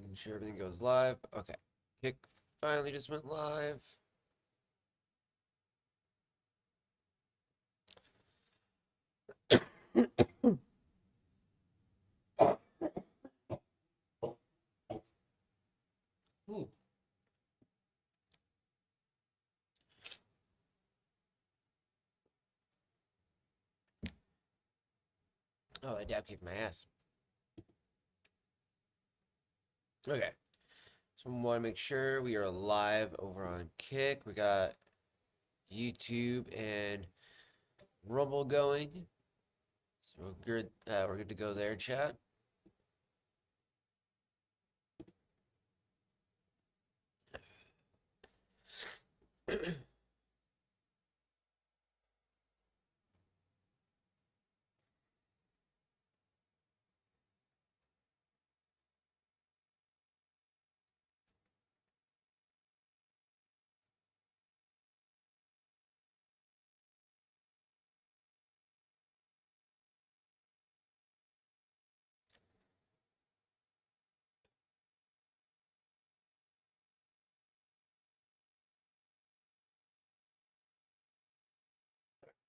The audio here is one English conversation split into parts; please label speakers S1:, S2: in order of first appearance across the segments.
S1: Making sure everything goes live. Okay. Kick finally just went live. Ooh. Oh, that dab kicked my ass. Okay. So we want to make sure we are live over on Kick. We got YouTube and Rumble going. So we're good to go there, chat.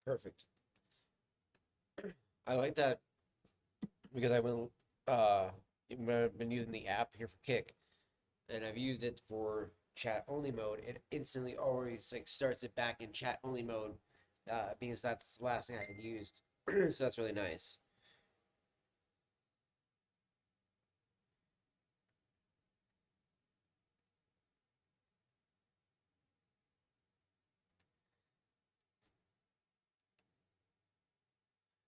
S1: Perfect. I like that because I've been using the app here for Kick, and I've used it for chat only mode. It instantly always like starts it back in chat only mode, because that's the last thing I had used. So that's really nice.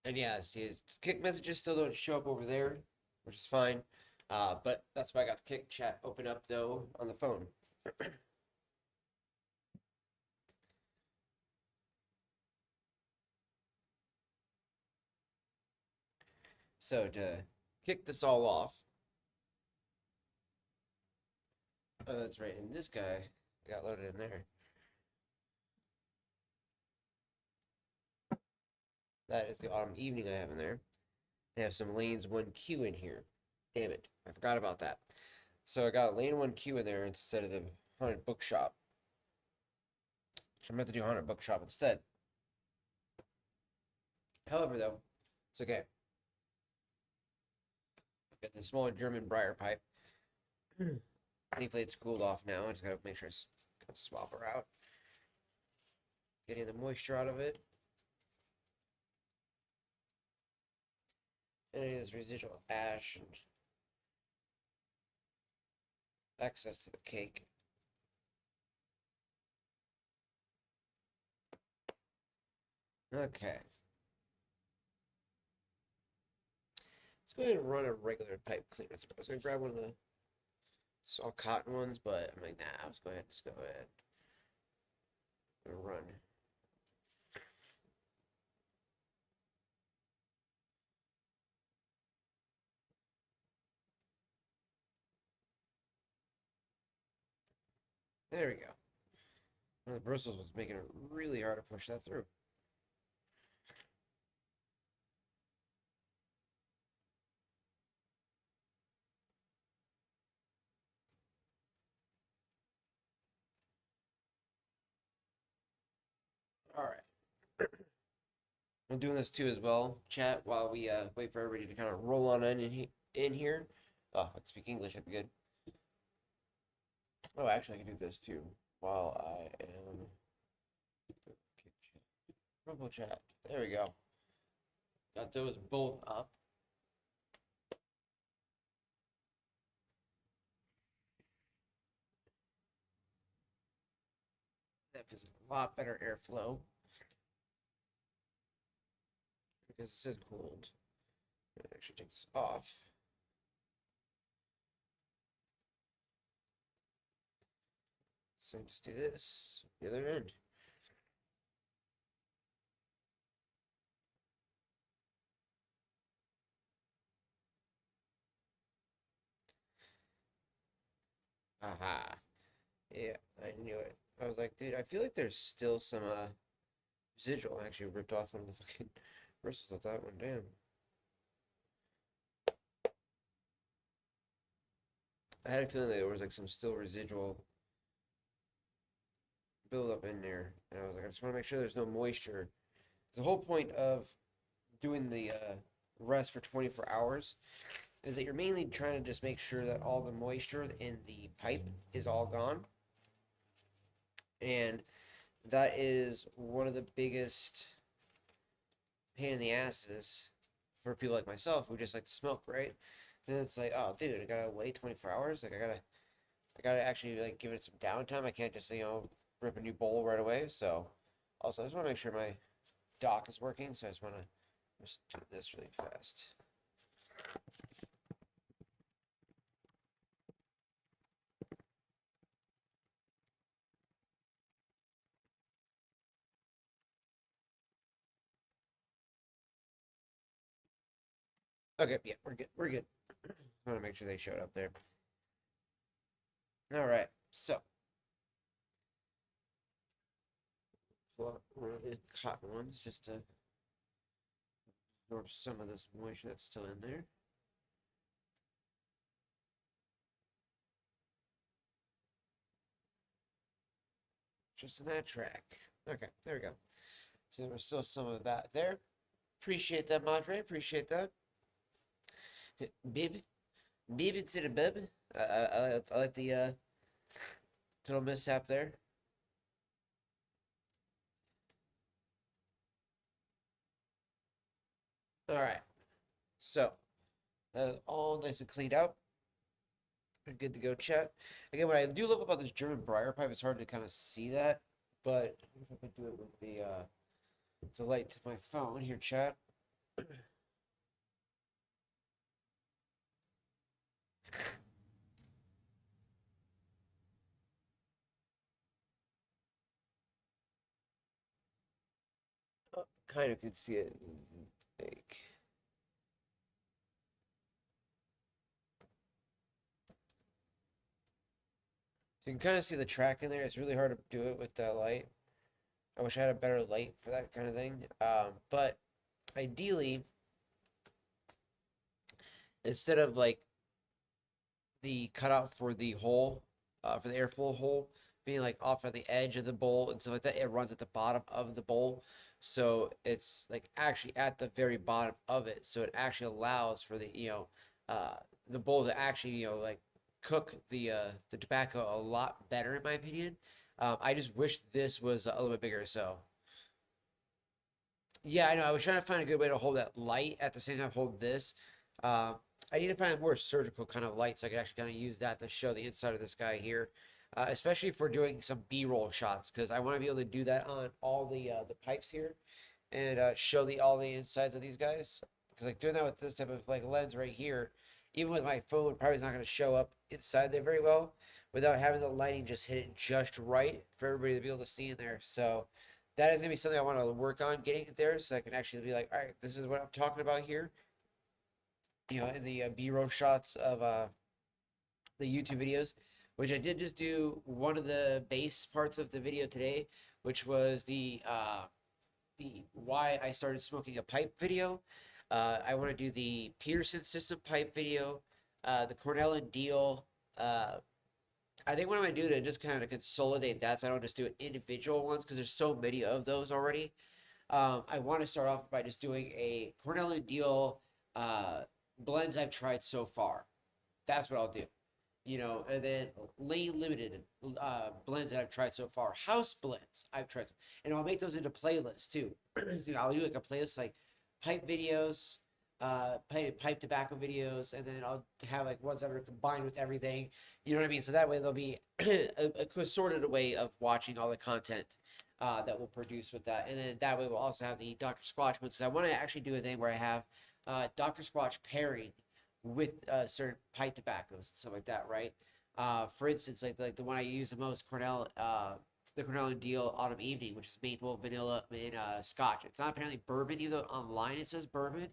S1: And yeah, see, his Kick messages still don't show up over there, which is fine. But that's why I got the Kick chat open up though on the phone. So to kick this all off, oh, that's right, and this guy got loaded in there. That is the autumn evening I have in there. They have some lanes 1Q in here. Damn it, I forgot about that. So I got lane 1Q in there instead of the Haunted Bookshop. So I'm meant to do Haunted Bookshop instead. However, though, it's okay. Got the smaller German briar pipe. Thankfully, it's cooled off now. I just gotta make sure I swap her out. Getting the moisture out of it. And it is residual ash and access to the cake. Okay. Let's go ahead and run a regular pipe cleaner. I was gonna grab one of the soft cotton ones, but I'm like, nah, let's go ahead. Just go ahead. And run. There we go. One of the bristles was making it really hard to push that through. All right. I'm doing this too as well, chat, while we wait for everybody to kind of roll on in here. Oh, I can speak English, that'd be good. Oh, actually, I can do this too while I am. Rumble chat. There we go. Got those both up. That feels a lot better airflow because this is cooled. I should take this off. So just do this, the other end. Aha. Yeah, I knew it. I was like, dude, I feel like there's still some residual. I actually ripped off one of the fucking bristles of that one. Damn. I had a feeling that there was like some still residual buildup in there, and I was like, I just want to make sure there's no moisture. The whole point of doing the rest for 24 hours is that you're mainly trying to just make sure that all the moisture in the pipe is all gone, and that is one of the biggest pain in the asses for people like myself who just like to smoke, right? Then it's like, oh, dude, I gotta wait 24 hours. Like, I gotta actually like give it some downtime. I can't just rip a new bowl right away. So, also, I just want to make sure my dock is working. So I just want to just do this really fast. Okay, yeah, we're good. We're good. I want to make sure they showed up there. All right, so pull out one of the cotton ones just to absorb some of this moisture that's still in there. Just in that track. Okay, there we go. So there's still some of that there. Appreciate that, Madre. Appreciate that. Bib. Bib to the bib. I like the little mishap there. All right. So, all nice and cleaned out. Good to go, chat. Again, what I do love about this German briar pipe, it's hard to kind of see that, but if I could do it with the light to my phone here, chat. Oh, kind of could see it. Like, you can kind of see the track in there. It's really hard to do it with that light. I wish I had a better light for that kind of thing. But ideally, instead of like the cutout for the hole, for the airflow hole, being like off at the edge of the bowl and stuff like that, it runs at the bottom of the bowl. So it's like actually at the very bottom of it. So it actually allows for the bowl to actually, like cook the tobacco a lot better in my opinion. I just wish this was a little bit bigger. So yeah, I know. I was trying to find a good way to hold that light at the same time hold this. I need to find a more surgical kind of light so I can actually kind of use that to show the inside of this guy here, especially for doing some B-roll shots because I want to be able to do that on all the pipes here and show all the insides of these guys. Because like doing that with this type of like lens right here, even with my phone, probably is not going to show up inside there very well without having the lighting just hit it just right for everybody to be able to see in there. So that is going to be something I want to work on getting it there so I can actually be like, all right, this is what I'm talking about here. In the B-roll shots of the YouTube videos, which I did just do one of the base parts of the video today, which was the why I started smoking a pipe video. I want to do the Peterson system pipe video, the Cornell and Diehl. I think what I'm gonna do to just kind of consolidate that, so I don't just do individual ones because there's so many of those already. I want to start off by just doing a Cornell and Diehl blends I've tried so far. That's what I'll do. And then lane limited blends that I've tried so far. House blends I've tried, and I'll make those into playlists too. So I'll do like a playlist like pipe videos, pipe tobacco videos, and then I'll have like ones that are combined with everything. You know what I mean? So that way there'll be a sorted way of watching all the content that we'll produce with that, and then that way we'll also have the Dr. Squatch ones. I want to actually do a thing where I have Dr. Squatch pairing with certain pipe tobaccos and stuff like that, right? For instance, like the one I use the most, the Cornell and Diehl Autumn Evening, which is maple, vanilla, and Scotch. It's not apparently bourbon, even though online it says bourbon.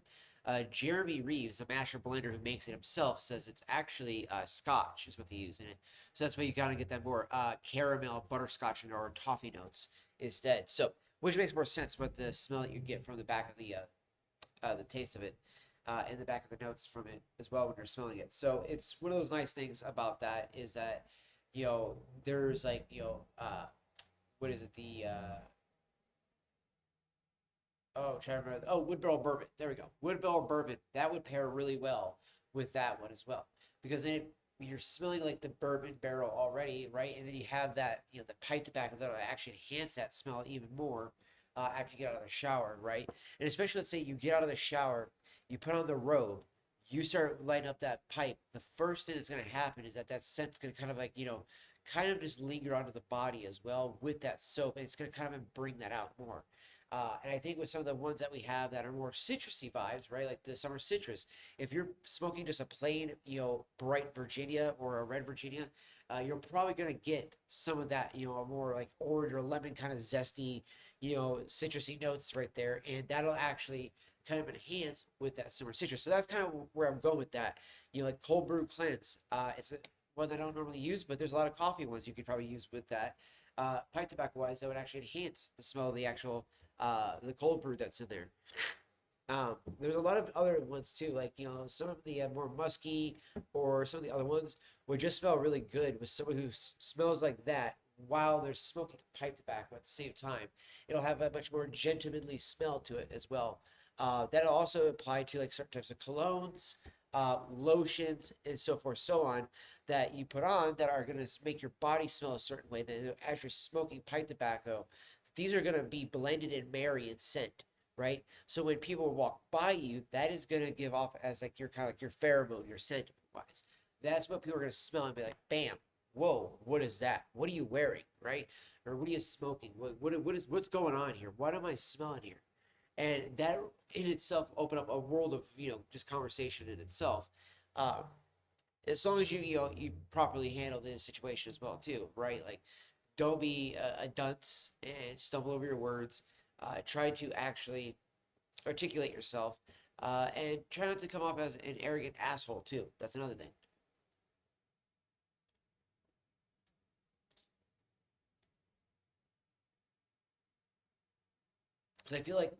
S1: Jeremy Reeves, the master blender who makes it himself, says it's actually Scotch is what they use in it. So that's why you kind of get that more caramel, butterscotch, or toffee notes instead. So which makes more sense with the smell that you get from the back of the taste of it. in the back of the notes from it as well when you're smelling it. So it's one of those nice things about that is that, there's like, what is it? Trying to remember. Oh, wood barrel bourbon. There we go. Wood barrel bourbon. That would pair really well with that one as well, because then you're smelling like the bourbon barrel already, right? And then you have that, the pipe tobacco that'll actually enhance that smell even more after you get out of the shower, right? And especially, let's say you get out of the shower, you put on the robe, you start lighting up that pipe. The first thing that's going to happen is that scent's going to kind of like, kind of just linger onto the body as well with that soap, and it's going to kind of bring that out more. And I think with some of the ones that we have that are more citrusy vibes, right, like the summer citrus, if you're smoking just a plain, bright Virginia or a red Virginia, you're probably going to get some of that, a more like orange or lemon kind of zesty, citrusy notes right there. And that'll actually kind of enhance with that summer citrus. So that's kind of where I'm going with that. Like cold brew cleanse. It's one that I don't normally use, but there's a lot of coffee ones you could probably use with that. Pipe tobacco wise, that would actually enhance the smell of the actual the cold brew that's in there. There's a lot of other ones too, like some of the more musky or some of the other ones would just smell really good with someone who smells like that while they're smoking pipe tobacco at the same time. It'll have a much more gentlemanly smell to it as well. That'll also apply to like certain types of colognes, lotions, and so forth, so on, that you put on that are going to make your body smell a certain way. That as you're smoking pipe tobacco, these are going to be blended and marry in scent, right? So when people walk by you, that is going to give off as like your kind of like your pheromone, your scent wise. That's what people are going to smell and be like, bam, whoa, what is that? What are you wearing, right? Or what are you smoking? What's going on here? What am I smelling here? And that in itself open up a world of just conversation in itself. As long as you properly handle this situation as well too, right? Like, don't be a dunce and stumble over your words. Try to actually articulate yourself, and try not to come off as an arrogant asshole too. That's another thing. Because I feel like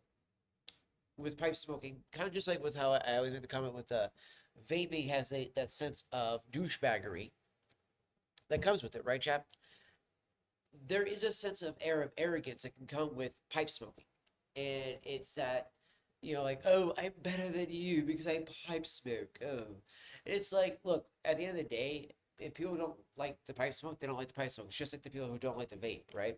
S1: with pipe smoking, kind of just like with how I always made the comment with vaping has that sense of douchebaggery that comes with it, right, chap? There is a sense of air of arrogance that can come with pipe smoking, and it's that like, oh, I'm better than you because I pipe smoke. Oh, and it's like, look, at the end of the day, if people don't like the pipe smoke, they don't like the pipe smoke. It's just like the people who don't like the vape, right?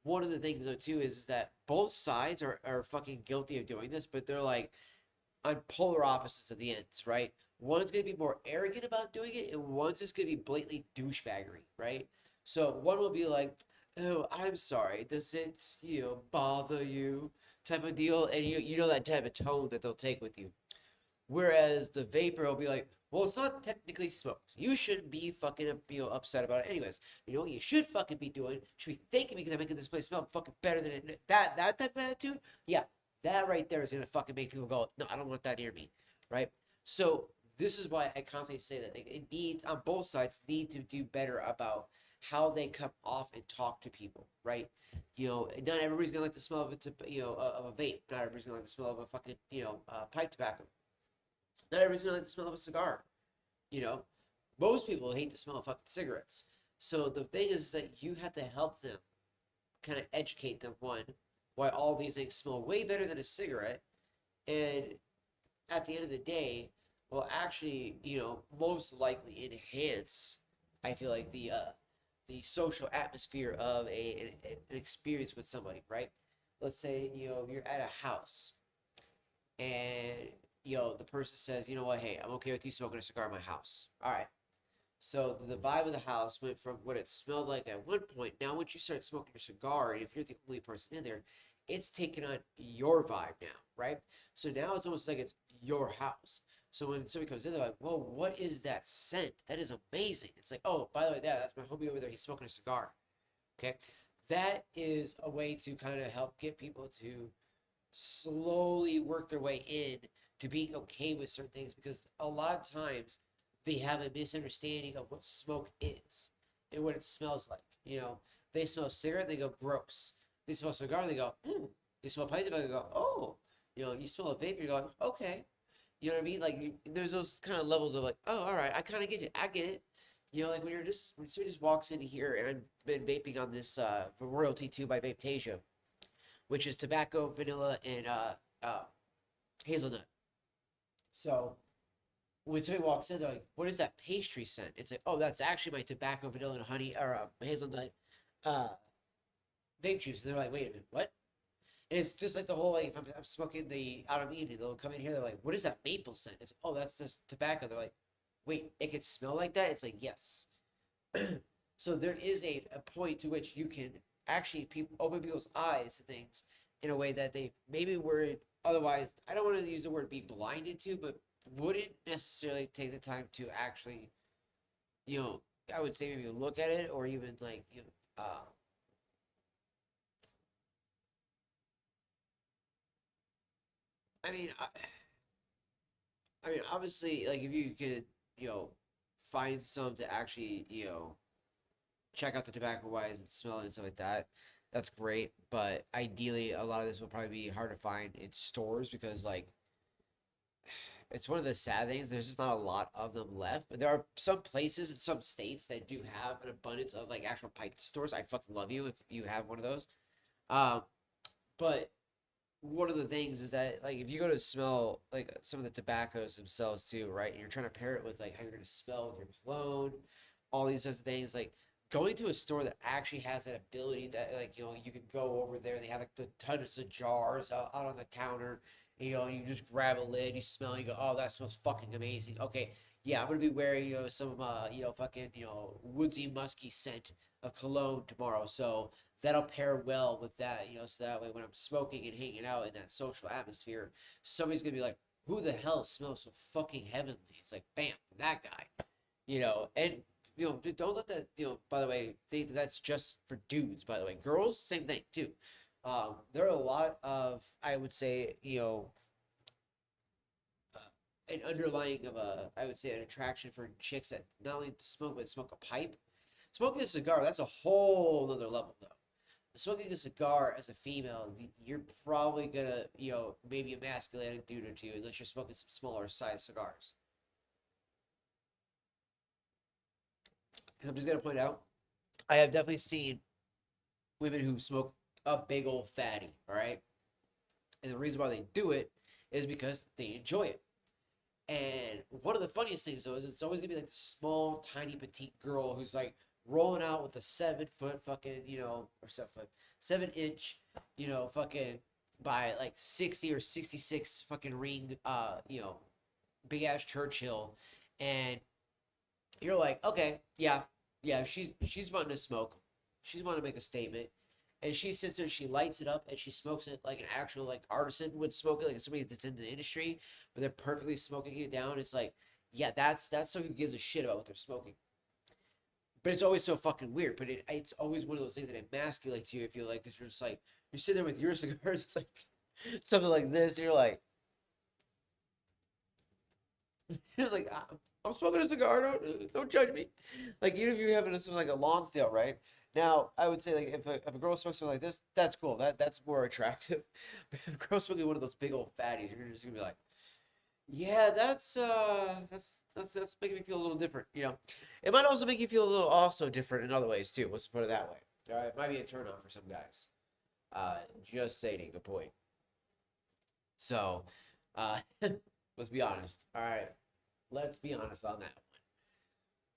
S1: One of the things though too is that both sides are fucking guilty of doing this, but they're like on polar opposites of the ends, right? One's gonna be more arrogant about doing it, and one's just gonna be blatantly douchebaggery, right? So one will be like, "Oh, I'm sorry. Does it, bother you?" type of deal, and you know that type of tone that they'll take with you. Whereas the vapor will be like, "Well, it's not technically smoked. You shouldn't be fucking upset about it. Anyways, you know what you should fucking be doing? Should be thanking me because I'm making this place smell fucking better than it." That type of attitude, yeah, that right there is gonna fucking make people go, "No, I don't want that near me," right? So this is why I constantly say that it needs on both sides need to do better about how they come off and talk to people, right? Not everybody's gonna like the smell of it, of a vape. Not everybody's gonna like the smell of a fucking, pipe tobacco. Not everybody's gonna like the smell of a cigar. You know, most people hate the smell of fucking cigarettes. So the thing is that you have to help them, kind of educate them, one, why all these things smell way better than a cigarette, and at the end of the day, will actually, most likely enhance. I feel like the social atmosphere of an experience with somebody, right? Let's say you're at a house, and the person says, you know what, hey, I'm okay with you smoking a cigar in my house. All right. So the vibe of the house went from what it smelled like at one point. Now, once you start smoking your cigar, and if you're the only person in there, it's taking on your vibe now, right? So now it's almost like it's your house. So when somebody comes in, they're like, whoa, what is that scent? That is amazing. It's like, oh, by the way, that's my homie over there. He's smoking a cigar. Okay. That is a way to kind of help get people to slowly work their way in to being okay with certain things, because a lot of times they have a misunderstanding of what smoke is and what it smells like. They smell cigarette, they go gross. They smell cigar, they go, They smell pipe tobacco, they go, oh. You smell a vape, you're going, okay. You know what I mean? Like there's those kind of levels of like, oh, all right, I kind of get it. I get it. You know, like when somebody just walks into here, and I've been vaping on this Royalty 2 by Vapetasia, which is tobacco, vanilla, and uh, hazelnut. So when somebody walks in, they're like, "What is that pastry scent?" It's like, "Oh, that's actually my tobacco, vanilla, and honey or hazelnut uh, vape juice." And they're like, "Wait a minute, what?" And it's just like the whole like if I'm smoking the out of eating, they'll come in here. They're like, "What is that maple scent?" It's oh, that's this tobacco. They're like, "Wait, it can smell like that?" It's like yes. So there is a point to which you can actually open people's eyes to things in a way that they maybe were otherwise. I don't want to use the word be blinded to, but wouldn't necessarily take the time to actually, you know, I would say maybe look at it or even like I mean, I mean, obviously, like if you could, you know, find some to actually, check out the tobacco wise and smell it and stuff like that. That's great, but ideally, a lot of this will probably be hard to find in stores because, like, it's one of the sad things. There's just not a lot of them left, but there are some places in some states that do have an abundance of like actual pipe stores. I fucking love you if you have one of those. Um, but one of the things is that like if you go to smell like some of the tobaccos themselves too, right? And you're trying to pair it with like how you're gonna smell with your cologne, all these sorts of things, like going to a store that actually has that ability that like you can go over there. They have like the tons of jars out on the counter. You just grab a lid, you smell, you go, oh, that smells fucking amazing. Okay, yeah, I'm gonna be wearing some fucking woodsy musky scent of cologne tomorrow, so that'll pair well with that, so that way when I'm smoking and hanging out in that social atmosphere, somebody's gonna be like, who the hell smells so fucking heavenly? It's like, bam, that guy, and don't let that, by the way, think that that's just for dudes, by the way. Girls, same thing too. There are a lot of, I would say, an underlying of I would say, an attraction for chicks that not only smoke, but smoke a pipe. Smoking a cigar, that's a whole other level, though. Smoking a cigar as a female, you're probably gonna, maybe emasculate a dude or two, unless you're smoking some smaller size cigars. Because I'm just gonna point out, I have definitely seen women who smoke a big old fatty, all right? And the reason why they do it is because they enjoy it. And one of the funniest things though is it's always gonna be like the small, tiny, petite girl who's like rolling out with a 7 foot fucking, or 7 foot, 7 inch, fucking by like 60 or 66 fucking ring, big ass Churchill, and you're like, okay, yeah, yeah, she's wanting to smoke, she's wanting to make a statement, and she sits there and she lights it up and she smokes it like an actual like artisan would smoke it, like somebody that's in the industry, but they're perfectly smoking it down. It's like, yeah, that's somebody who gives a shit about what they're smoking. But it's always so fucking weird. But it's always one of those things that emasculates you. If you like, because you're just like you're sitting there with your cigars, it's like something like this. And you're like, you're like, I'm smoking a cigar. Don't judge me. Like even if you're having something like a lawn sale, right? Now, I would say like if a girl smokes something like this, that's cool. That's more attractive. But if a girl's smoking one of those big old fatties, you're just gonna be like, yeah, that's making me feel a little different. It might also make you feel a little also different in other ways too. Let's put it that way. All right, it might be a turn on for some guys. Just stating a point. So, uh, let's be honest. All right, let's be honest on that.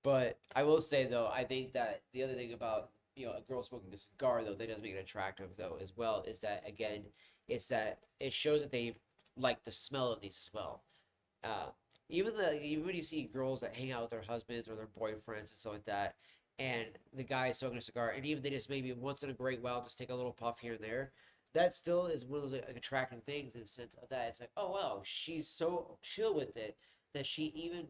S1: But I will say though, I think that the other thing about a girl smoking a cigar though that does make it attractive though as well is that again, it's that it shows that they like the smell of these as well. Uh, even when you see girls that hang out with their husbands or their boyfriends and stuff like that, and the guy smoking a cigar, and even they just maybe once in a great while just take a little puff here and there, that still is one of those like attractive things in the sense of that it's like, oh wow, she's so chill with it that she even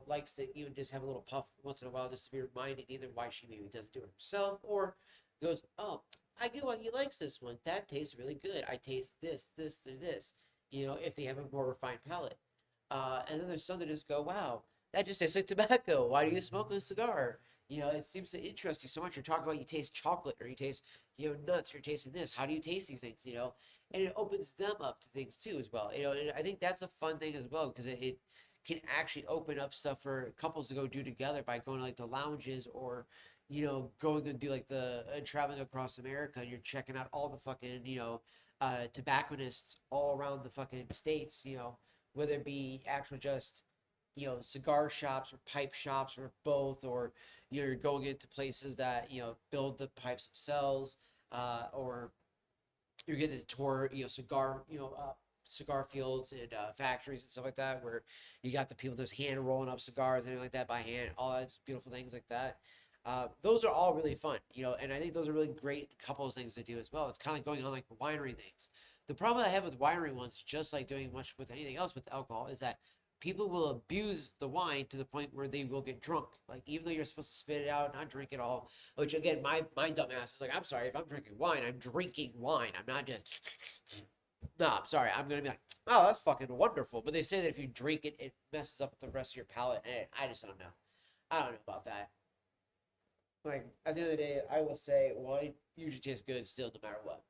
S1: likes to even just have a little puff once in a while just to be reminded either why she maybe doesn't do it herself or goes, oh, I get why he likes this one. That tastes really good. I taste this, this, and this. If they have a more refined palate. And then there's some that just go, wow, that just tastes like tobacco. Why do you smoke a cigar? It seems to interest you so much. You're talking about you taste chocolate or you taste, nuts, you're tasting this. How do you taste these things, And it opens them up to things too as well. And I think that's a fun thing as well because it can actually open up stuff for couples to go do together by going to like the lounges or, going and do like the traveling across America and you're checking out all the fucking, tobacconists all around the fucking states, whether it be actual just cigar shops or pipe shops or both, or you're going into places that build the pipes themselves, or you're getting to tour cigar fields and factories and stuff like that, where you got the people just hand rolling up cigars and anything like that by hand, all that beautiful things like that. Those are all really fun, and I think those are really great couples things to do as well. It's kind of like going on like winery things. The problem I have with winery ones, just like doing much with anything else with alcohol, is that people will abuse the wine to the point where they will get drunk. Like, even though you're supposed to spit it out and not drink it all, which again, my dumb ass is like, I'm sorry, if I'm drinking wine, I'm drinking wine. I'm not just, no, I'm sorry. I'm going to be like, oh, that's fucking wonderful. But they say that if you drink it, it messes up the rest of your palate. And I just don't know. I don't know about that. Like, at the end of the day, I will say wine usually tastes good still, no matter what.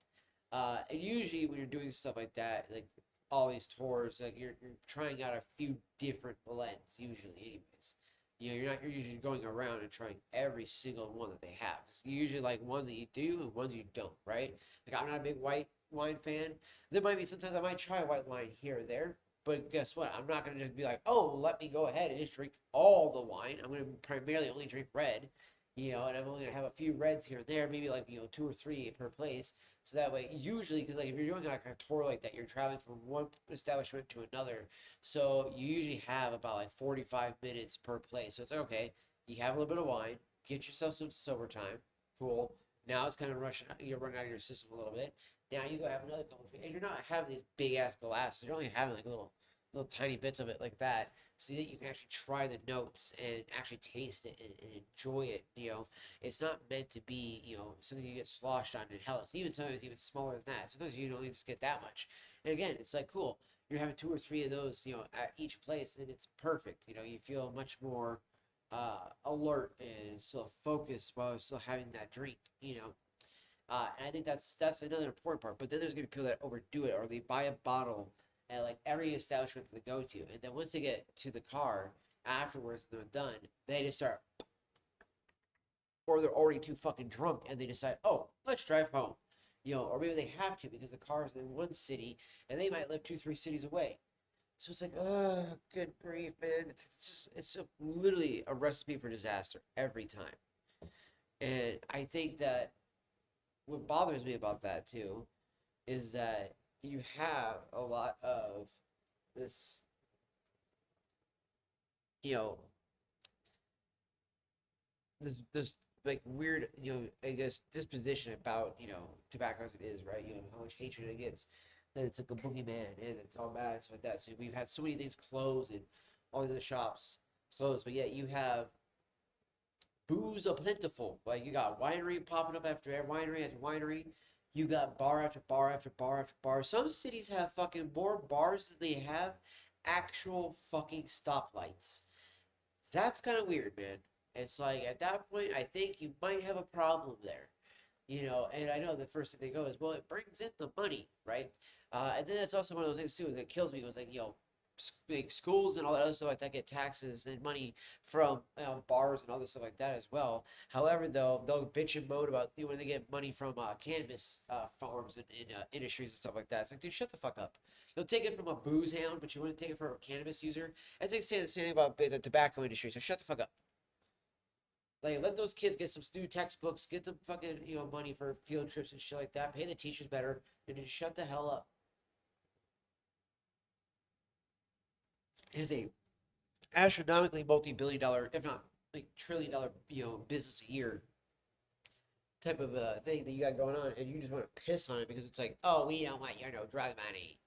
S1: And usually when you're doing stuff like that, like all these tours, like you're trying out a few different blends usually, anyways. You're usually going around and trying every single one that they have. So you usually like ones that you do and ones you don't, right? Like, I'm not a big white wine fan. There might be sometimes I might try white wine here or there, but guess what? I'm not gonna just be like, oh, let me go ahead and just drink all the wine. I'm gonna primarily only drink red, and I'm only gonna have a few reds here and there, maybe like two or three per place. So that way, usually, because like if you're doing like a tour like that, you're traveling from one establishment to another. So you usually have about like 45 minutes per place. So it's like, okay, you have a little bit of wine, get yourself some sober time, cool. Now it's kind of rushing, you're running out of your system a little bit. Now you go have another couple, and you're not having these big ass glasses. You're only having like little tiny bits of it like that, so that you can actually try the notes and actually taste it and enjoy it. It's not meant to be, something you get sloshed on and hell. It's even sometimes even smaller than that. Sometimes you don't even just get that much. And again, it's like cool. You're having two or three of those, at each place, and it's perfect. You feel much more alert and still focused while still having that drink. And I think that's another important part. But then there's gonna be people that overdo it, or they buy a bottle at like every establishment that they go to, and then once they get to the car afterwards, and they're done, they just start, or they're already too fucking drunk, and they decide, oh, let's drive home, or maybe they have to because the car is in one city, and they might live 2, 3 cities away. So it's like, oh, good grief, man! It's literally a recipe for disaster every time. And I think that what bothers me about that too is that you have a lot of this, you know, this like weird, I guess disposition about, tobacco as it is, right? How much hatred it gets, that it's like a boogeyman and it's all bad and stuff like that. So we've had so many things closed and all the shops closed, but yet you have booze a plentiful. Like, you got winery popping up after winery after winery. You got bar after bar after bar after bar. Some cities have fucking more bars than they have actual fucking stoplights. That's kind of weird, man. It's like, at that point, I think you might have a problem there. And I know the first thing they go is, well, it brings in the money, right? And then that's also one of those things too that kills me. It was like, like schools and all that other stuff like that get taxes and money from bars and other stuff like that as well. However, though, they'll bitch and moan about when they get money from cannabis farms and industries and stuff like that. It's like, dude, shut the fuck up. You'll take it from a booze hound, but you wouldn't take it from a cannabis user. It's like saying the same thing about the tobacco industry. So shut the fuck up. Like, let those kids get some new textbooks, get them fucking money for field trips and shit like that. Pay the teachers better, and just shut the hell up. It is a astronomically multi-billion-dollar, if not like trillion-dollar, business a year type of thing that you got going on, and you just want to piss on it because it's like, oh, we don't want your drug money.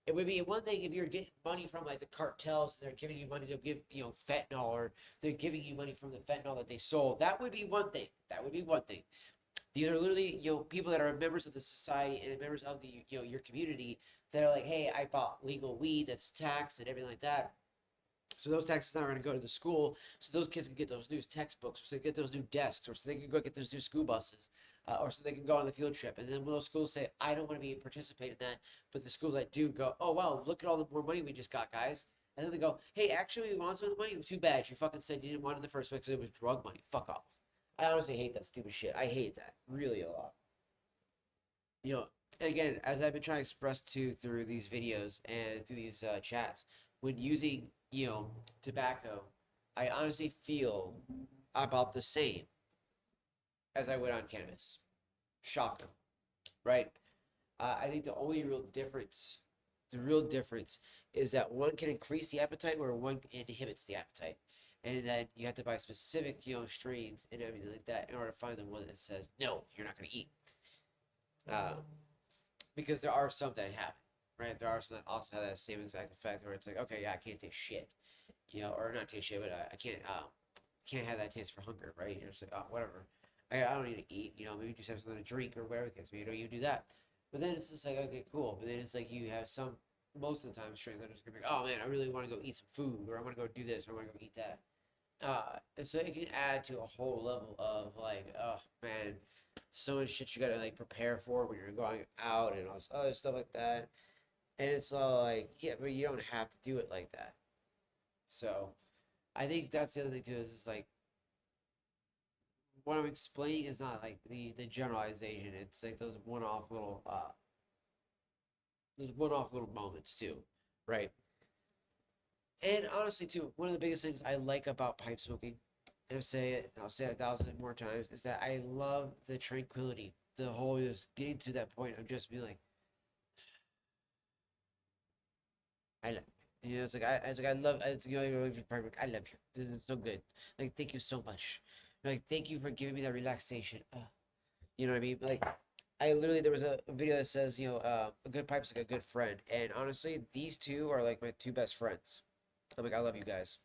S1: It would be one thing if you're getting money from like the cartels and they're giving you money to give fentanyl, or they're giving you money from the fentanyl that they sold. That would be one thing. That would be one thing. These are literally people that are members of the society and members of the your community that are like, hey, I bought legal weed that's taxed and everything like that. So those taxes now are going to go to the school, so those kids can get those new textbooks, or so they get those new desks, or so they can go get those new school buses, or so they can go on the field trip. And then when those schools say, "I don't want to be participate in that," but the schools that do go, "Oh wow, look at all the more money we just got, guys." And then they go, "Hey, actually, we want some of the money. Too bad. You fucking said you didn't want it in the first place because it was drug money. Fuck off." I honestly hate that stupid shit. I hate that really a lot. You know, again, as I've been trying to express to through these videos and through these chats, when using tobacco, I honestly feel about the same as I would on cannabis. Shocker, right? I think the real difference is that one can increase the appetite where one inhibits the appetite. And then you have to buy specific, strains and everything like that in order to find the one that says, no, you're not going to eat. Uh, because there are some that have it, right? There are some that also have that same exact effect where it's like, okay, yeah, I can't taste shit, or not taste shit, but I can't have that taste for hunger, right? You're just like, oh, whatever. I don't need to eat, maybe just have something to drink or whatever the case, maybe you don't even do that. But then it's just like, okay, cool. But then it's like you have most of the time, strains that are just gonna be like, oh man, I really want to go eat some food, or I want to go do this, or I want to go eat that. And so it can add to a whole level of like, oh man, so much shit you gotta like prepare for when you're going out and all this other stuff like that. And it's all like, yeah, but you don't have to do it like that. So I think that's the other thing too, is like what I'm explaining is not like the generalization. It's like those one off little moments too, right? And honestly, too, one of the biggest things I like about pipe smoking, and I'll say it, and I'll say it 1,000 more times, is that I love the tranquility, the whole just getting to that point of just being like, I love, it's like I love, I love you. This is so good. Like, thank you so much. Like, thank you for giving me that relaxation. You know what I mean? Like, I literally there was a video that says, a good pipe's like a good friend, and honestly, these two are like my two best friends. I'm like, I love you guys.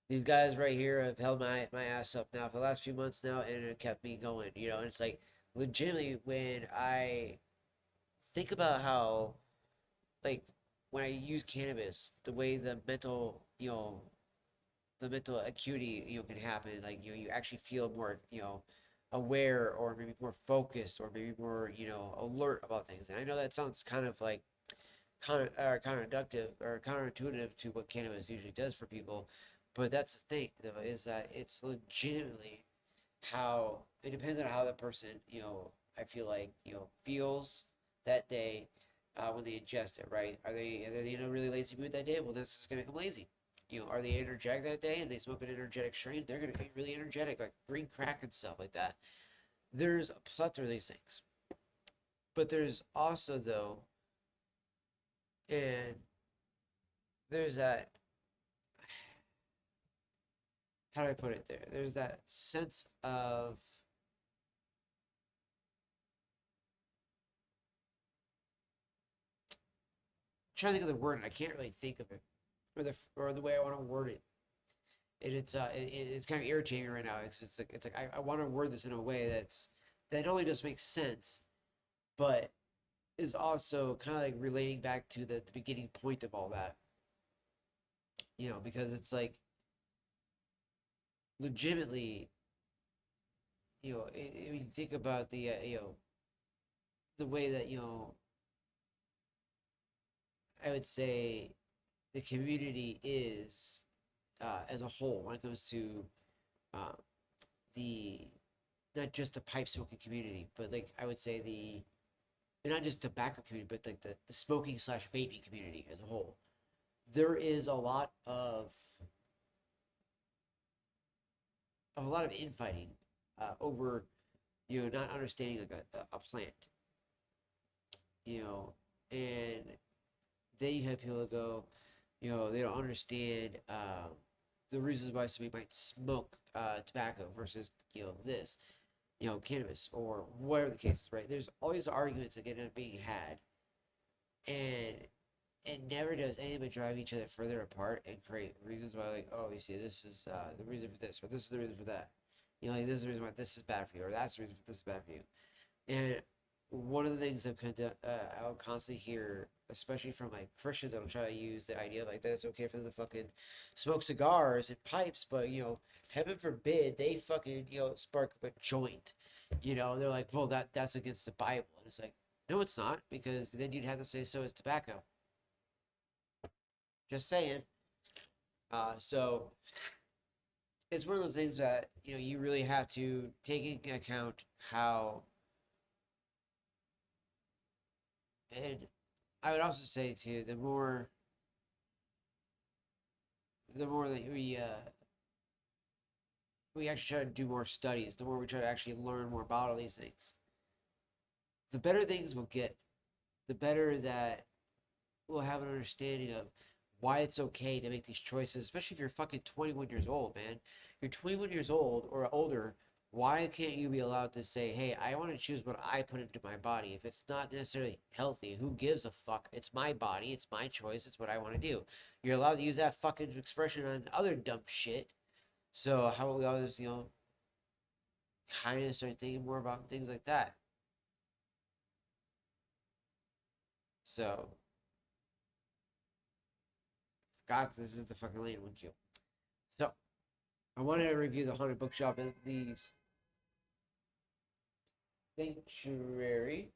S1: These guys right here have held my ass up now for the last few months now, and it kept me going. And it's like legitimately when I think about how, like, when I use cannabis, the way the mental acuity can happen. Like you actually feel more aware, or maybe more focused, or maybe more alert about things. And I know that sounds kind of like counterproductive or counterintuitive to what cannabis usually does for people. But that's the thing, though, is that it's legitimately how it depends on how the person, I feel like, feels that day when they ingest it, right? Are they in a really lazy mood that day? Well, this is gonna make them lazy. Are they energetic that day and they smoke an energetic strain? They're gonna be really energetic, like green crack and stuff like that. There's a plethora of these things, but there's also though, and there's that, how do I put it there? There's that sense of I'm trying to think of the word and I can't really think of it. Or the way I want to word it. It's kind of irritating right now because it's like I want to word this in a way that not only just makes sense, but is also kind of like relating back to the beginning point of all that. Because it's like legitimately, when you think about the way that I would say the community is as a whole when it comes to uh, the not just the pipe smoking community, but like I would say not just tobacco community, but like the smoking slash vaping community as a whole. There is a lot of infighting over not understanding like a plant, and then you have people that go, they don't understand the reasons why somebody might smoke tobacco versus this, cannabis or whatever the case is, right? There's always arguments that end up being had, and it never does anything but drive each other further apart and create reasons why, like, oh, you see, this is the reason for this, or this is the reason for that. Like this is the reason why this is bad for you, or that's the reason for this is bad for you. And one of the things I'll constantly hear especially from like Christians that'll try to use the idea like that it's okay for them to fucking smoke cigars and pipes, but heaven forbid they fucking spark up a joint, and they're like, well, that's against the Bible, and it's like, no, it's not, because then you'd have to say so is tobacco. Just saying. So it's one of those things that you really have to take into account how, and I would also say too, the more that we actually try to do more studies, the more we try to actually learn more about all these things, the better things will get, the better that we'll have an understanding of why it's okay to make these choices, especially if you're fucking 21 years old, man. You're 21 years old or older. Why can't you be allowed to say, hey, I want to choose what I put into my body? If it's not necessarily healthy, who gives a fuck? It's my body, it's my choice, it's what I want to do. You're allowed to use that fucking expression on other dumb shit. So how about we always, kind of start thinking more about things like that? So, forgot this is the fucking lane one Q. So, I wanted to review the Haunted Bookshop and the Sanctuary.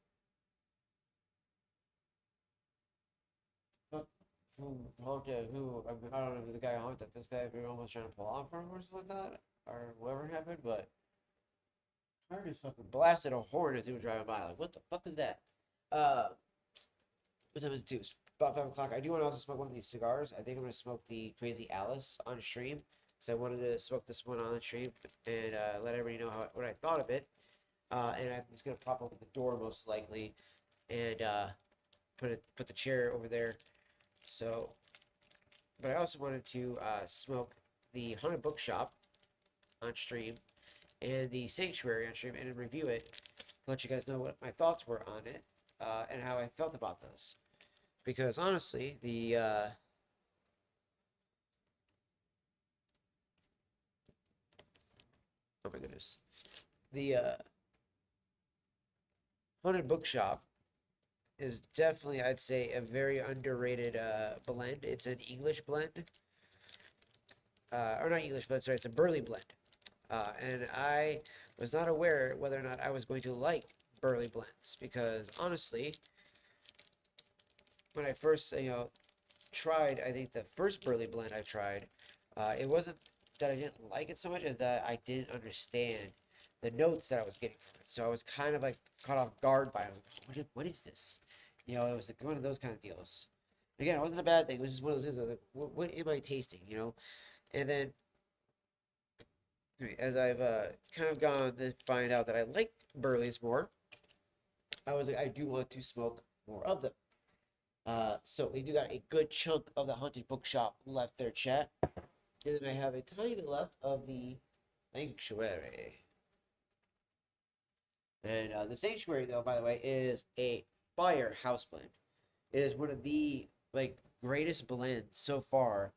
S1: Fuck, who, I don't know who the guy haunted. This guy, we were almost trying to pull off from or something like that, or whatever happened, but car just fucking blasted a horn as he was driving by. Like, what the fuck is that? Uh, what time is it? It's about 5 o'clock. I do want to also smoke one of these cigars. I think I'm going to smoke the Crazy Alice on stream. So I wanted to smoke this one on the stream and let everybody know what I thought of it. And I'm just going to pop open the door most likely and put the chair over there. So, but I also wanted to smoke the Haunted Bookshop on stream and the Sanctuary on stream and review it to let you guys know what my thoughts were on it and how I felt about those. Because honestly, oh my goodness, the Haunted Bookshop is definitely, I'd say, a very underrated blend. It's an English blend, or not English blend, sorry, it's a Burley blend. And I was not aware whether or not I was going to like Burley blends because honestly, when I first, tried, I think the first Burley blend I tried, it wasn't that I didn't like it so much as that I didn't understand the notes that I was getting from it. So I was kind of like caught off guard by it. I was like, what is this? It was like one of those kind of deals. Again, it wasn't a bad thing. It was just one of those things. I was like, what am I tasting? And then as I've kind of gone to find out that I like Burleys more, I was like, I do want to smoke more of them. So we do got a good chunk of the Haunted Bookshop left there, chat. And then I have a tiny bit left of the Sanctuary. And the Sanctuary, though, by the way, is a fire house blend. It is one of the greatest blends so far.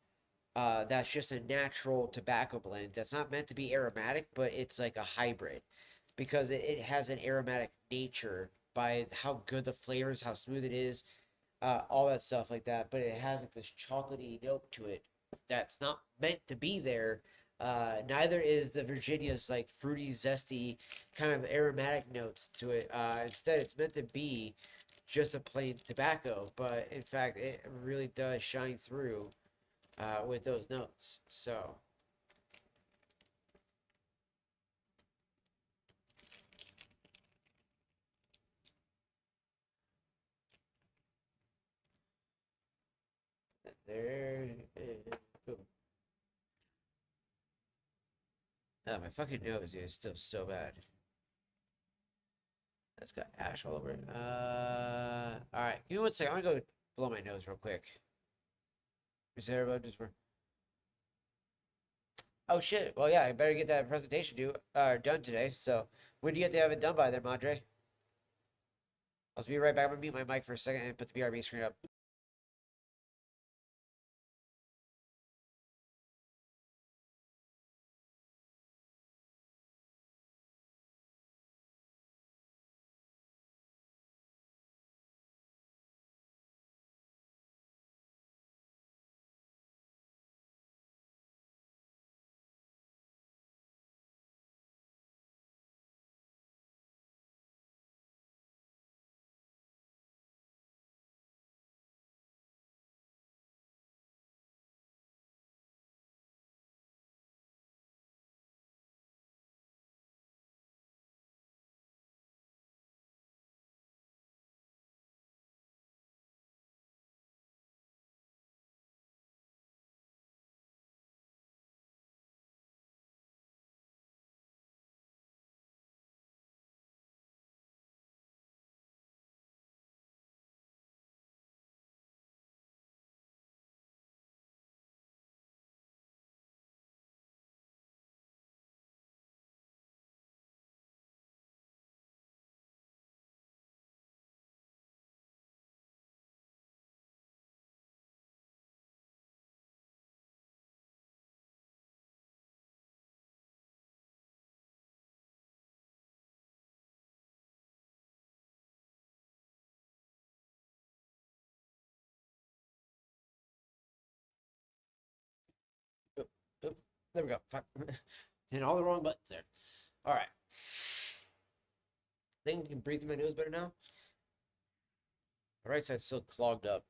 S1: That's just a natural tobacco blend. That's not meant to be aromatic, but it's like a hybrid because it has an aromatic nature by how good the flavors, how smooth it is, all that stuff like that. But it has like this chocolatey note to it that's not meant to be there. Neither is the Virginia's like fruity, zesty kind of aromatic notes to it. Instead, it's meant to be just a plain tobacco, but in fact, it really does shine through with those notes. So. There. Boom. Oh, my fucking nose is still so bad. That's got ash all over it. Alright. Give me 1 second. I'm gonna go blow my nose real quick. Is there about just Oh shit. Well, yeah, I better get that presentation done today. So, when do you have to have it done by there, Madre? I'll be right back. I'm gonna mute my mic for a second and put the BRB screen up. There we go. Fuck. Hit all the wrong buttons there. All right. I think we can breathe through my nose better now. The right side's still clogged up.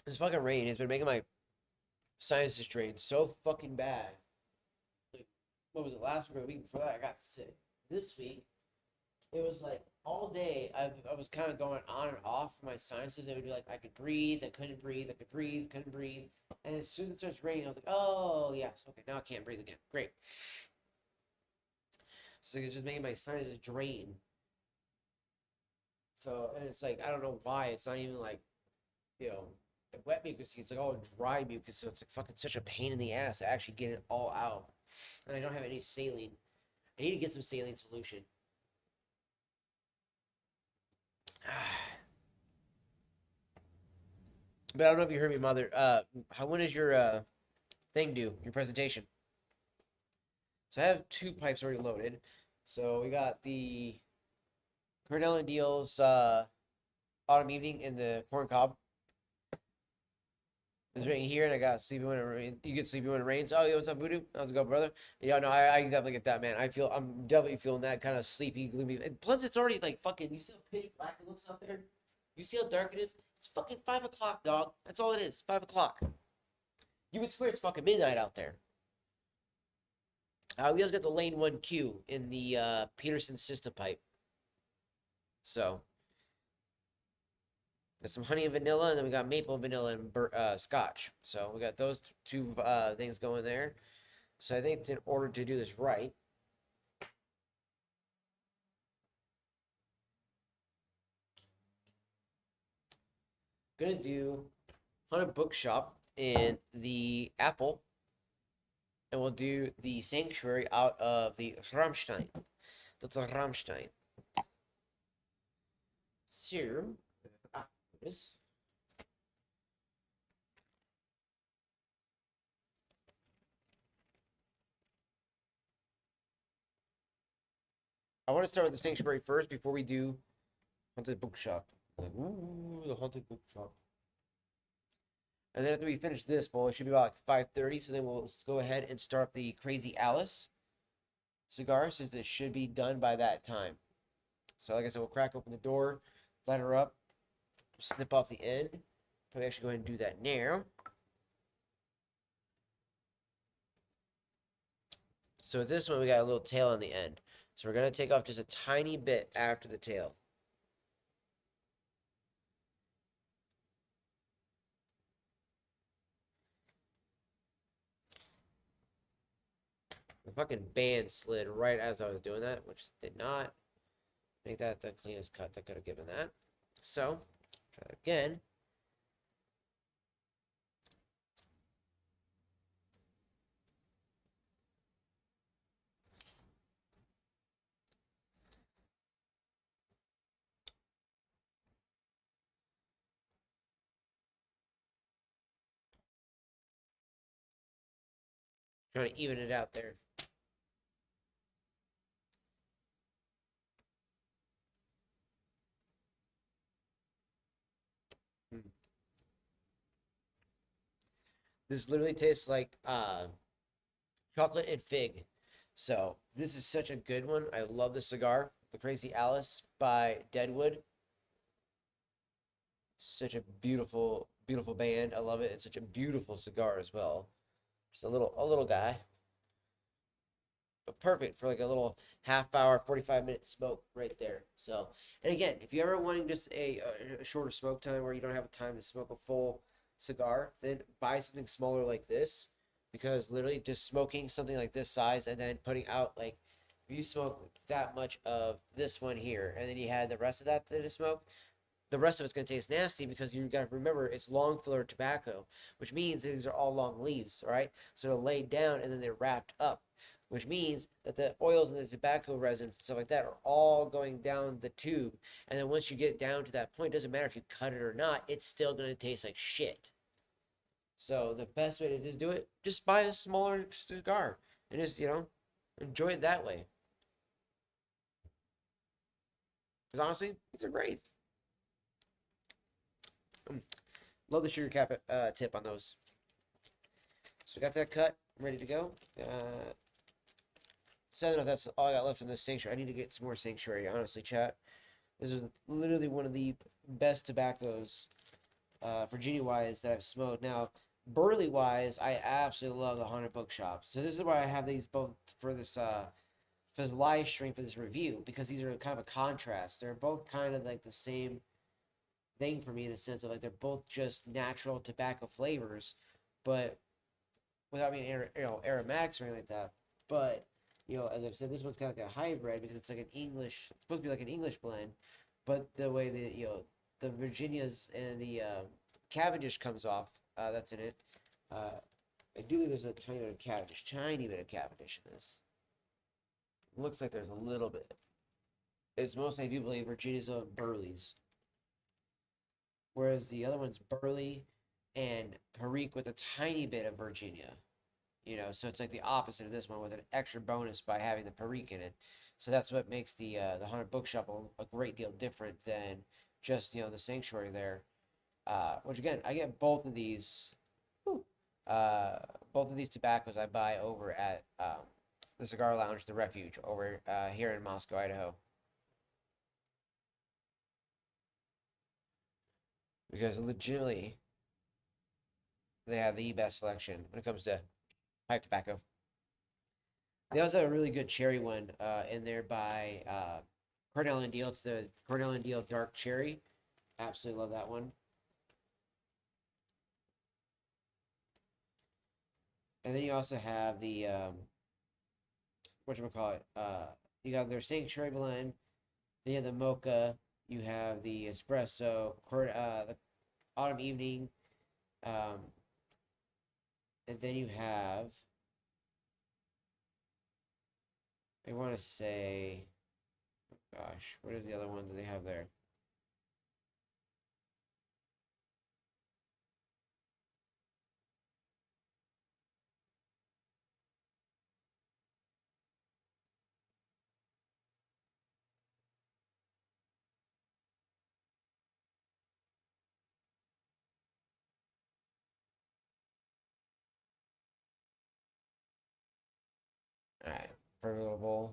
S1: This fucking rain has been making my sinuses drain so fucking bad. Like, what was it, last week or the week before that? I got sick. This week, it was like all day I was kind of going on and off my sinuses. It would be like I could breathe, I couldn't breathe, I could breathe, couldn't breathe. And as soon as it starts raining, I was like, oh, yes, okay, now I can't breathe again. Great. So it's just making my sinuses drain. So, and it's like, I don't know why. It's not even like, wet mucus. It's like all dry mucus. So it's like fucking such a pain in the ass to actually get it all out. And I don't have any saline. I need to get some saline solution. But I don't know if you heard me, Mother. When is your thing due? Your presentation? So I have 2 pipes already loaded. So we got the Cornell and Diehl's autumn evening in the corn cob. It's raining here, and I got sleepy when it rains. You get sleepy when it rains. Oh, yo, what's up, Voodoo? How's it going, brother? Yeah, no, I definitely get that, man. I'm definitely feeling that kind of sleepy, gloomy. And plus, it's already like fucking. You see how pitch black it looks out there? You see how dark it is? It's fucking 5 o'clock, dog. That's all it is. 5 o'clock. You would swear it's fucking midnight out there. We also got the Lane 1Q in the Peterson system pipe. So, got some honey and vanilla, and then we got maple, vanilla, and scotch. So we got those 2 things going there. So I think in order to do this right, I'm gonna do Haunted Bookshop and the apple, and we'll do the sanctuary out of the Rammstein. That's a Rammstein. So, this. I want to start with the sanctuary first before we do Haunted Bookshop. Like, ooh, the Haunted Bookshop. And then after we finish this bowl, it should be about like 5:30. So then we'll go ahead and start the Crazy Alice cigar, since it should be done by that time. So like I said, we'll crack open the door, let her up, snip off the end. Probably actually go ahead and do that now. So with this one, we got a little tail on the end. So we're going to take off just a tiny bit after the tail. The fucking band slid right as I was doing that, which did not make that the cleanest cut that could have given that. So, try it again. Trying to even it out there. This literally tastes like chocolate and fig. So this is such a good one. I love this cigar, the Crazy Alice by Deadwood. Such a beautiful, beautiful band. I love it. It's such a beautiful cigar as well. Just a little guy, but perfect for like a little half hour, 45-minute smoke right there. So, and again, if you're ever wanting just a shorter smoke time where you don't have time to smoke a full cigar, then buy something smaller like this, because literally just smoking something like this size and then putting out, like, if you smoke that much of this one here and then you had the rest of that to smoke, the rest of it's going to taste nasty, because you got to remember it's long filler tobacco, which means these are all long leaves, right? So they're laid down and then they're wrapped up, which means that the oils and the tobacco resins and stuff like that are all going down the tube. And then once you get down to that point, it doesn't matter if you cut it or not, it's still going to taste like shit. So the best way to just do it, just buy a smaller cigar and just, enjoy it that way. Because honestly, these are great. Love the sugar cap tip on those. So we got that cut, ready to go. So I don't know if that's all I got left in this sanctuary. I need to get some more sanctuary, honestly, chat. This is literally one of the best tobaccos, Virginia-wise, that I've smoked. Now, Burley-wise, I absolutely love the Haunted Bookshop. So this is why I have these both for this live stream, for this review, because these are kind of a contrast. They're both kind of like the same thing for me in the sense of like they're both just natural tobacco flavors, but without being aromatics or anything like that. But as I've said, this one's kind of like a hybrid because it's like an English. It's supposed to be like an English blend, but the way the Virginias and the Cavendish comes off, that's in it. I do believe there's a tiny bit of Cavendish in this. Looks like there's a little bit. It's mostly, I do believe, Virginia's own Burley's. Whereas the other one's Burley and Perique with a tiny bit of Virginia. So it's like the opposite of this one with an extra bonus by having the Perique in it. So that's what makes the Haunted Bookshop a great deal different than just, the Sanctuary there. Which again, I get both of these. Both of these tobaccos I buy over at the Cigar Lounge, the Refuge, over here in Moscow, Idaho. Because legitimately, they have the best selection when it comes to pipe tobacco. They also have a really good cherry one in there by Cornell and Diehl. It's the Cornell and Diehl Dark Cherry. Absolutely love that one. And then you also have the whatchamacallit, you got their Sanctuary blend, then you have the mocha, you have the espresso, the autumn evening, and then you have, I want to say, oh gosh, what is the other ones that they have there? All right, perfect little bowl.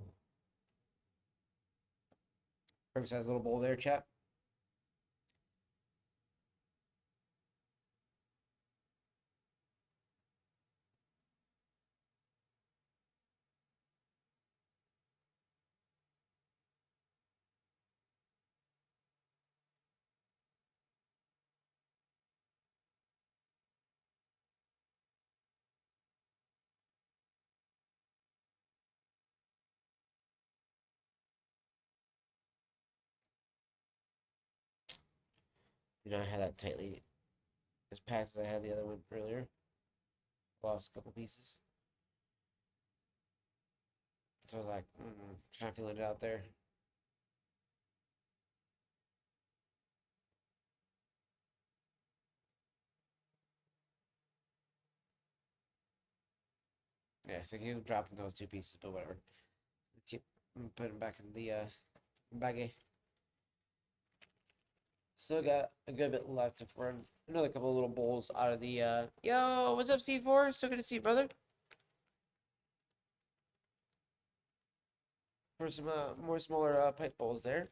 S1: Perfect size little bowl there, chap. Did not have that tightly as packed as I had the other one earlier. Lost a couple pieces. So I was like, kind of feeling it out there. Yeah, so keep dropping those two pieces, but whatever. Keep putting them back in the baggie. Still got a good bit left for another couple of little bowls out of the yo, what's up, C4? So good to see you, brother. For some more smaller pipe bowls there.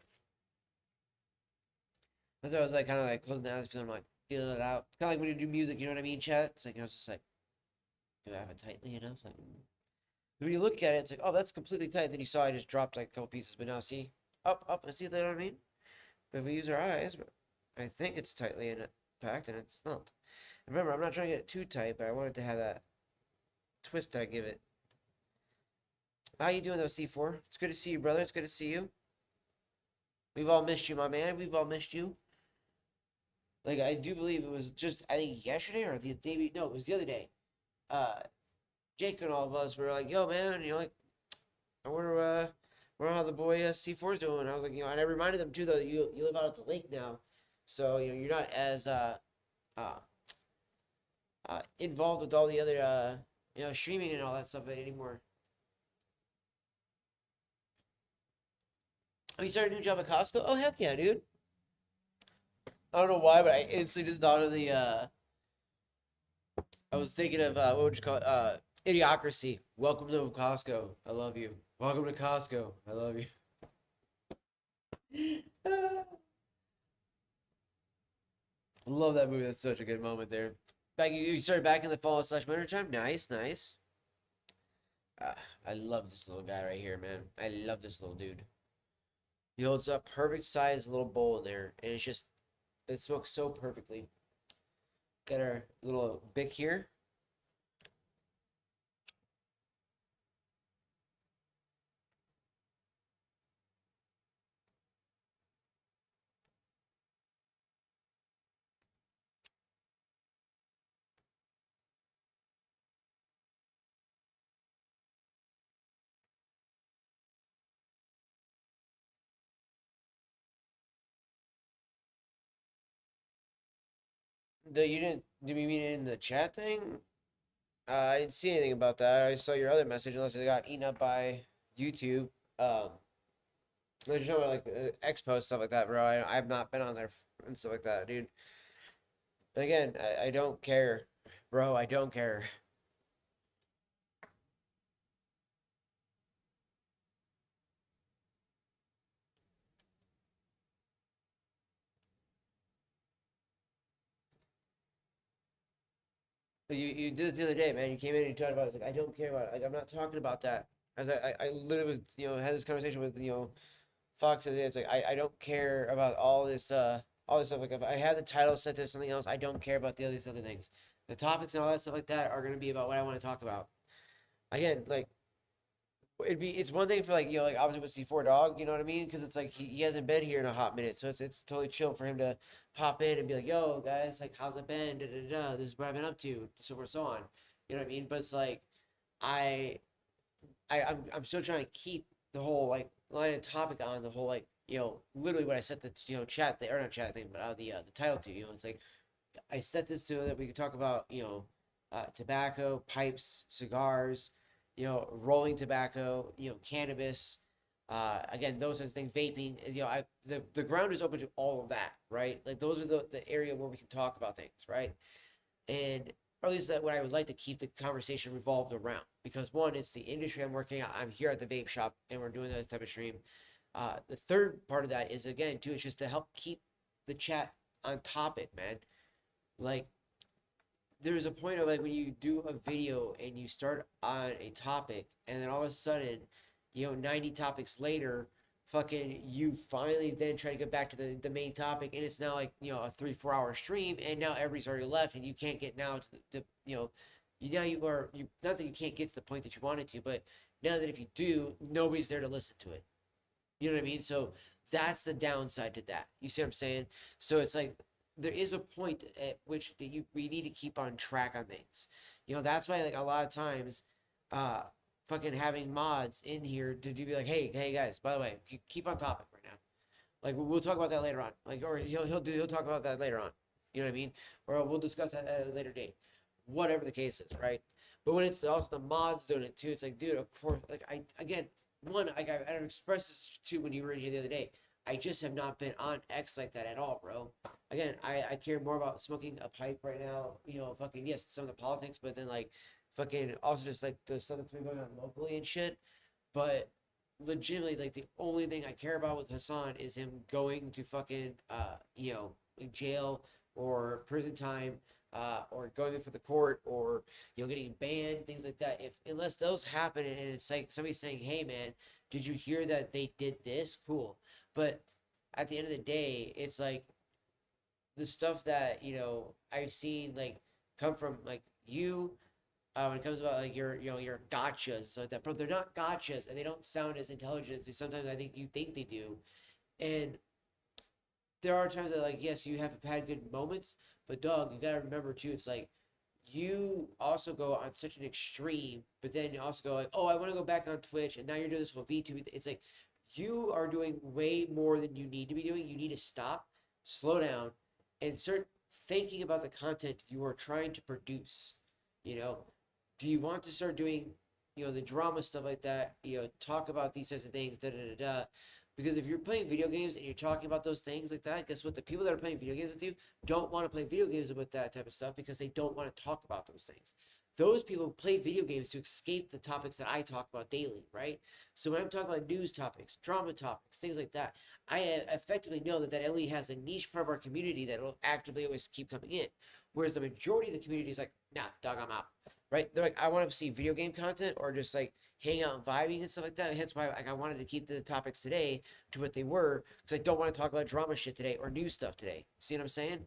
S1: As I was like kind of like closing the eyes, feeling it out. Kind of like when you do music, you know what I mean, chat? It's like, it's just like, do I have it tightly enough? Like, when you look at it, it's like, oh, that's completely tight. Then you saw I just dropped like a couple pieces, but now see, up, and see, you know what I mean? But if we use our eyes, I think it's tightly in it, packed, and it's not. Remember, I'm not trying to get it too tight, but I wanted to have that twist I give it. How you doing, though, C4? It's good to see you, brother. It's good to see you. We've all missed you, my man. We've all missed you. Like, I do believe it was just, I think yesterday or the day, no, it was the other day. Jake and all of us were like, yo, man, like, I wonder how the boy C4's doing. I was like, and I reminded them too, though, that you live out at the lake now. So, you're not as involved with all the other, streaming and all that stuff anymore. Oh, you started a new job at Costco? Oh, heck yeah, dude. I don't know why, but I instantly just thought of the. I was thinking of what would you call it? Idiocracy. Welcome to Costco. I love you. Welcome to Costco. I love you. I love that movie. That's such a good moment there. Back, you started back in the fall slash winter time. Nice, nice. Ah, I love this little guy right here, man. I love this little dude. He holds up perfect size little bowl in there, and it's just it smokes so perfectly. Got our little bic here. You didn't? Did you mean it in the chat thing? I didn't see anything about that. I saw your other message, unless it got eaten up by YouTube. Um, there's no like expo stuff like that, bro. I've not been on there and stuff like that, dude. Again, I don't care, bro. I don't care. You did this the other day, man. You came in and you talked about it. It's like I don't care about it. Like I'm not talking about that. As I literally was had this conversation with Fox the other day. It's like I don't care about all this stuff. Like if I had the title set to something else, I don't care about the other these other things. The topics and all that stuff like that are gonna be about what I want to talk about. Again, like it's one thing for like like obviously with C4 Dog, you know what I mean? Because it's like he hasn't been here in a hot minute, so it's totally chill for him to pop in and be like, "Yo, guys, like how's it been? Da, da, da, da. This is what I've been up to, so forth, so on." You know what I mean? But it's like I I'm still trying to keep the whole like line of topic on the whole like literally what I set the chat thing or not chat thing, but the title to it's like I set this so that we could talk about tobacco, pipes, cigars, rolling tobacco, cannabis. Again, those are things. Vaping. The ground is open to all of that, right? Like those are the area where we can talk about things, right? And or at least that what I would like to keep the conversation revolved around because one, it's the industry I'm working at. I'm here at the vape shop and we're doing that type of stream. The third part of that is again too, it's just to help keep the chat on topic, man. Like there's a point of like when you do a video and you start on a topic and then all of a sudden 90 topics later fucking you finally then try to get back to the main topic and it's now like a 3-4 hour stream and now everybody's already left and you can't get now to the now you are you not that you can't get to the point that you wanted to but now that if you do nobody's there to listen to it, you know what I mean? So that's the downside to that. You see what I'm saying? So it's like there is a point at which that we need to keep on track on things. That's why like a lot of times, uh, fucking having mods in here to be like, hey guys, by the way, keep on topic right now. Like we'll talk about that later on. Like or he'll talk about that later on. You know what I mean? Or we'll discuss that at a later date. Whatever the case is, right? But when it's also the mods doing it too, it's like, dude, of course, like I again, one, like I expressed this to when you were in here the other day. I just have not been on X like that at all, bro. Again, I care more about smoking a pipe right now. Fucking yes, some of the politics, but then like, fucking also just like the stuff that's been going on locally and shit. But legitimately, like the only thing I care about with Hassan is him going to fucking jail or prison time. Or going before the court, or getting banned, things like that. If unless those happen, and it's like somebody's saying, "Hey, man, did you hear that they did this?" Cool, but at the end of the day, it's like the stuff that I've seen like come from like you when it comes about like your gotchas and stuff like that, bro. They're not gotchas, and they don't sound as intelligent as sometimes I think you think they do. And there are times that like yes, you have had good moments, but dog, you gotta remember too. It's like you also go on such an extreme, but then you also go like, oh, I want to go back on Twitch, and now you're doing this whole VTuber. It's like you are doing way more than you need to be doing. You need to stop, slow down, and start thinking about the content you are trying to produce. You know, do you want to start doing, the drama stuff like that? Talk about these types of things, da da da da. Because if you're playing video games and you're talking about those things like that, guess what? The people that are playing video games with you don't want to play video games with that type of stuff because they don't want to talk about those things. Those people play video games to escape the topics that I talk about daily, right? So when I'm talking about news topics, drama topics, things like that, I effectively know that only has a niche part of our community that will actively always keep coming in. Whereas the majority of the community is like, nah, dog, I'm out, right? They're like, I want to see video game content or just like hang out and vibing and stuff like that. Hence why like, I wanted to keep the topics today to what they were because I don't want to talk about drama shit today or news stuff today. See what I'm saying?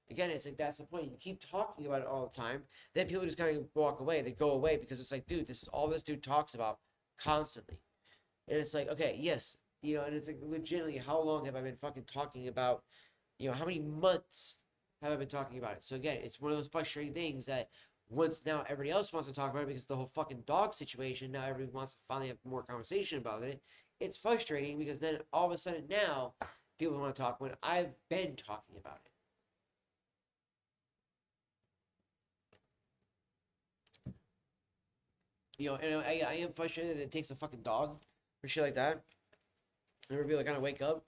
S1: Again, it's like that's the point. You keep talking about it all the time, then people just kind of walk away. They go away because it's like, dude, this is all this dude talks about constantly. And it's like, okay, yes, and it's like legitimately, how long have I been fucking talking about, how many months have I been talking about it? So again, it's one of those frustrating things that once now everybody else wants to talk about it because the whole fucking dog situation, now everybody wants to finally have more conversation about it. It's frustrating because then all of a sudden now people want to talk when I've been talking about it. And I am frustrated that it takes a fucking dog for shit like that. And everybody like kind of wake up.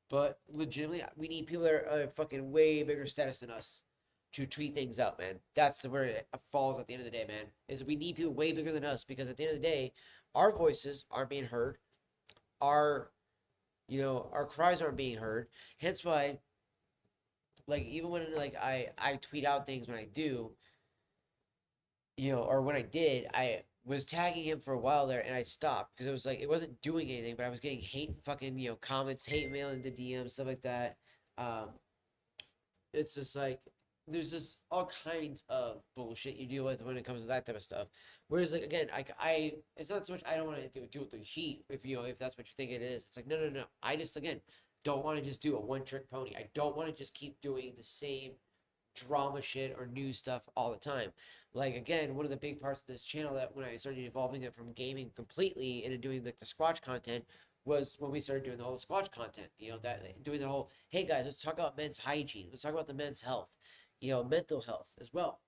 S1: But legitimately, we need people that are fucking way bigger status than us to tweet things out, man. That's where it falls at the end of the day, man. Is we need people way bigger than us because at the end of the day, our voices aren't being heard. Our cries aren't being heard. Hence why, like, even when like I tweet out things when I do, or when I did, I was tagging him for a while there and I stopped because it was like it wasn't doing anything, but I was getting hate fucking comments, hate mail into DMs, stuff like that. It's just like there's just all kinds of bullshit you deal with when it comes to that type of stuff. Whereas like again, I it's not so much I don't want to deal with the heat if that's what you think it is. It's like no. I just again don't want to just do a one trick pony. I don't want to just keep doing the same drama shit or news stuff all the time. Like again, one of the big parts of this channel that when I started evolving it from gaming completely into doing like the Squatch content was when we started doing the whole Squatch content. That doing the whole, hey guys, let's talk about men's hygiene. Let's talk about the men's health. Mental health as well.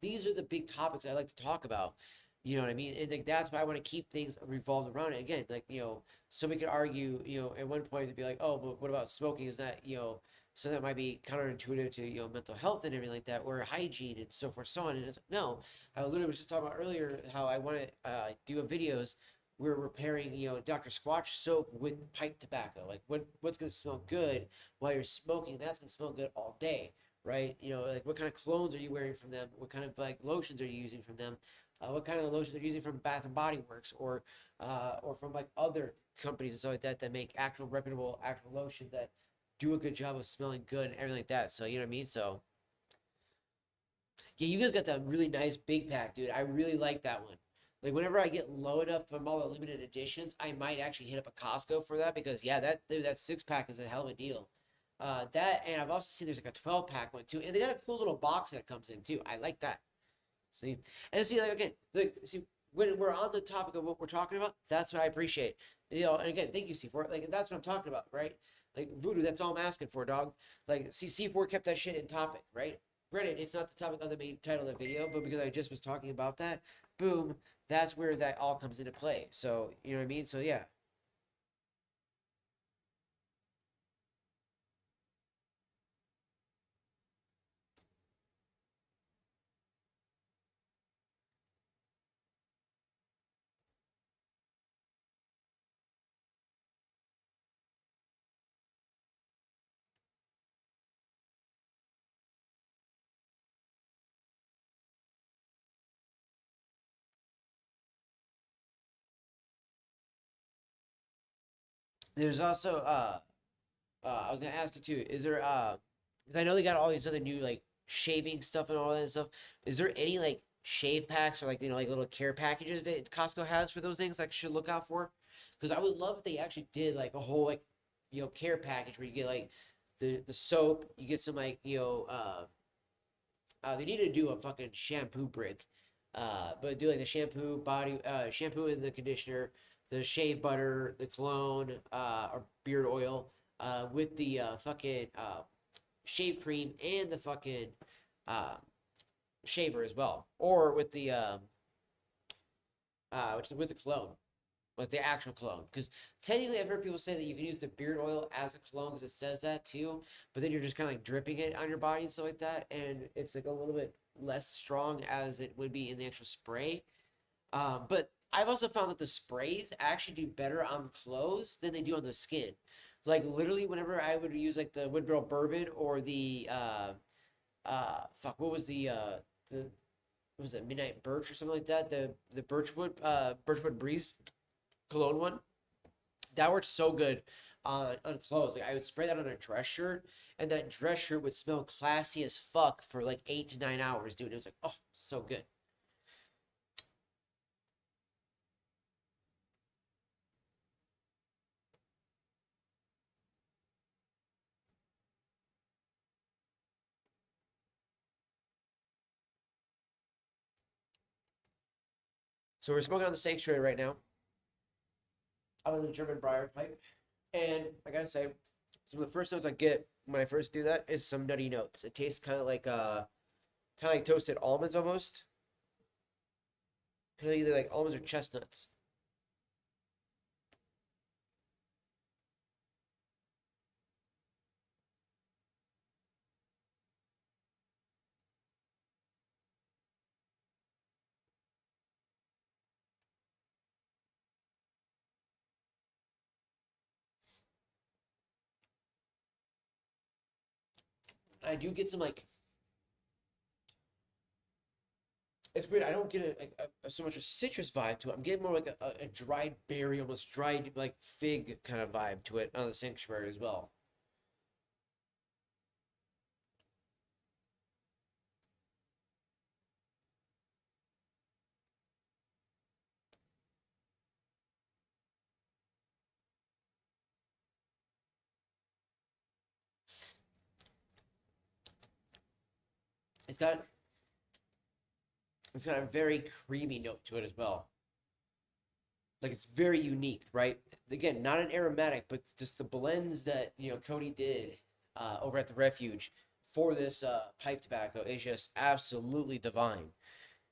S1: These are the big topics I like to talk about. You know what I mean? And like that's why I want to keep things revolved around it. Again, like somebody could argue, at one point to be like, oh, but what about smoking? Is that so that might be counterintuitive to mental health and everything like that, or hygiene and so forth, so on. And it's no, I literally was just talking about earlier how I want to do a videos. We're repairing Dr. Squatch soap with pipe tobacco. Like what's gonna smell good while you're smoking? That's gonna smell good all day, right? Like what kind of clones are you wearing from them? What kind of like lotions are you using from them? What kind of lotions are you using from Bath and Body Works or from like other companies and stuff like that make actual reputable actual lotion that do a good job of smelling good and everything like that. So you know what I mean? So yeah, you guys got that really nice big pack, dude. I really like that one. Like whenever I get low enough from all the limited editions, I might actually hit up a Costco for that because yeah, that 6-pack is a hell of a deal. That and I've also seen there's like a 12-pack one too, and they got a cool little box that comes in too. I like that. See, and see like again, see when we're on the topic of what we're talking about, that's what I appreciate. And again, thank you C4. Like that's what I'm talking about, right? Like Voodoo, that's all I'm asking for, dog. Like C4 kept that shit in topic, right? Granted, it's not the topic of the main title of the video, but because I just was talking about that, boom, that's where that all comes into play. So, you know what I mean? So, yeah. There's also, I was gonna ask you too, is there, 'cause I know they got all these other new, like, shaving stuff and all that stuff. Is there any, like, shave packs or, like, like little care packages that Costco has for those things I should look out for? Because I would love if they actually did, like, a whole, like, care package where you get, like, the soap, you get some, like, they need to do a fucking shampoo brick. But do like the shampoo and the conditioner, the shave butter, the cologne, or beard oil, with the fucking shave cream and the fucking uh, shaver as well, or with the which with the cologne. like the actual cologne. Because technically, I've heard people say that you can use the beard oil as a cologne because it says that too. But then you're just kind of like dripping it on your body and stuff like that, and it's like a little bit less strong as it would be in the actual spray. But I've also found that the sprays actually do better on clothes than they do on the skin. Like literally, whenever I would use like the Woodrow Bourbon or the fuck, what was the what was it, Midnight Birch or something like that, the Birchwood Breeze cologne one, that worked so good on clothes. Like I would spray that on a dress shirt, and that dress shirt would smell classy as fuck for like 8 to 9 hours, dude. It was like, oh, so good. So we're smoking on the Sanctuary right now. I'm on the German Briar pipe, and I gotta say, some of the first notes I get when I first do that is some nutty notes. It tastes kind of like toasted almonds almost, kind of either like almonds or chestnuts. I do get some like, it's weird. I don't get so much a citrus vibe to it. I'm getting more like a dried berry, almost dried like fig kind of vibe to it on the Sanctuary as well. It's got it's got a very creamy note to it as well. Like it's very unique, right? Again, not an aromatic, but just the blends that Cody did over at the Refuge for this pipe tobacco is just absolutely divine.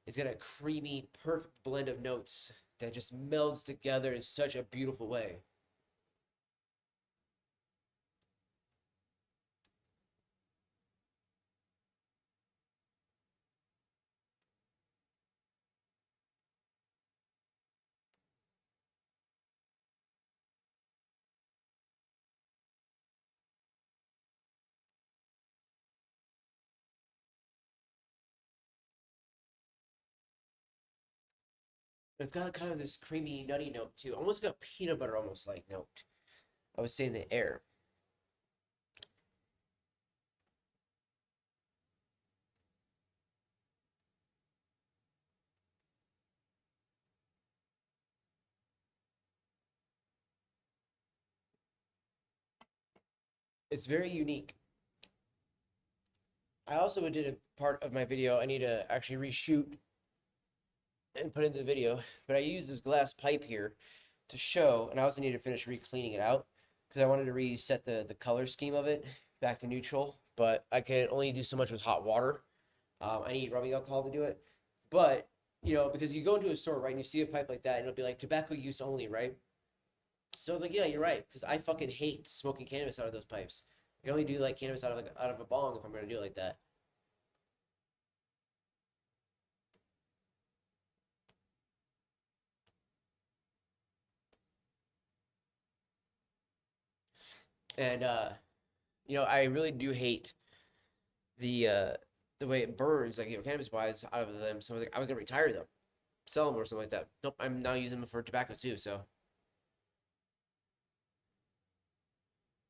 S1: It's got a creamy, perfect blend of notes that just melds together in such a beautiful way. It's got kind of this creamy, nutty note too. Almost got peanut butter, almost like note. I would say in the air. It's very unique. I also did a part of my video I need to actually reshoot and put into the video, but I used this glass pipe here to show, and I also need to finish re-cleaning it out because I wanted to reset the color scheme of it back to neutral, but I can only do so much with hot water. I need rubbing alcohol to do it, but because you go into a store, right, and you see a pipe like that, and it'll be like tobacco use only, right? So I was like, yeah, you're right, because I fucking hate smoking cannabis out of those pipes. I can only do like cannabis out of a bong if I'm gonna do it like that. And I really do hate the uh the way it burns, like cannabis wise, out of them. So I was gonna retire them, sell them or something like that. Nope, I'm now using them for tobacco too. So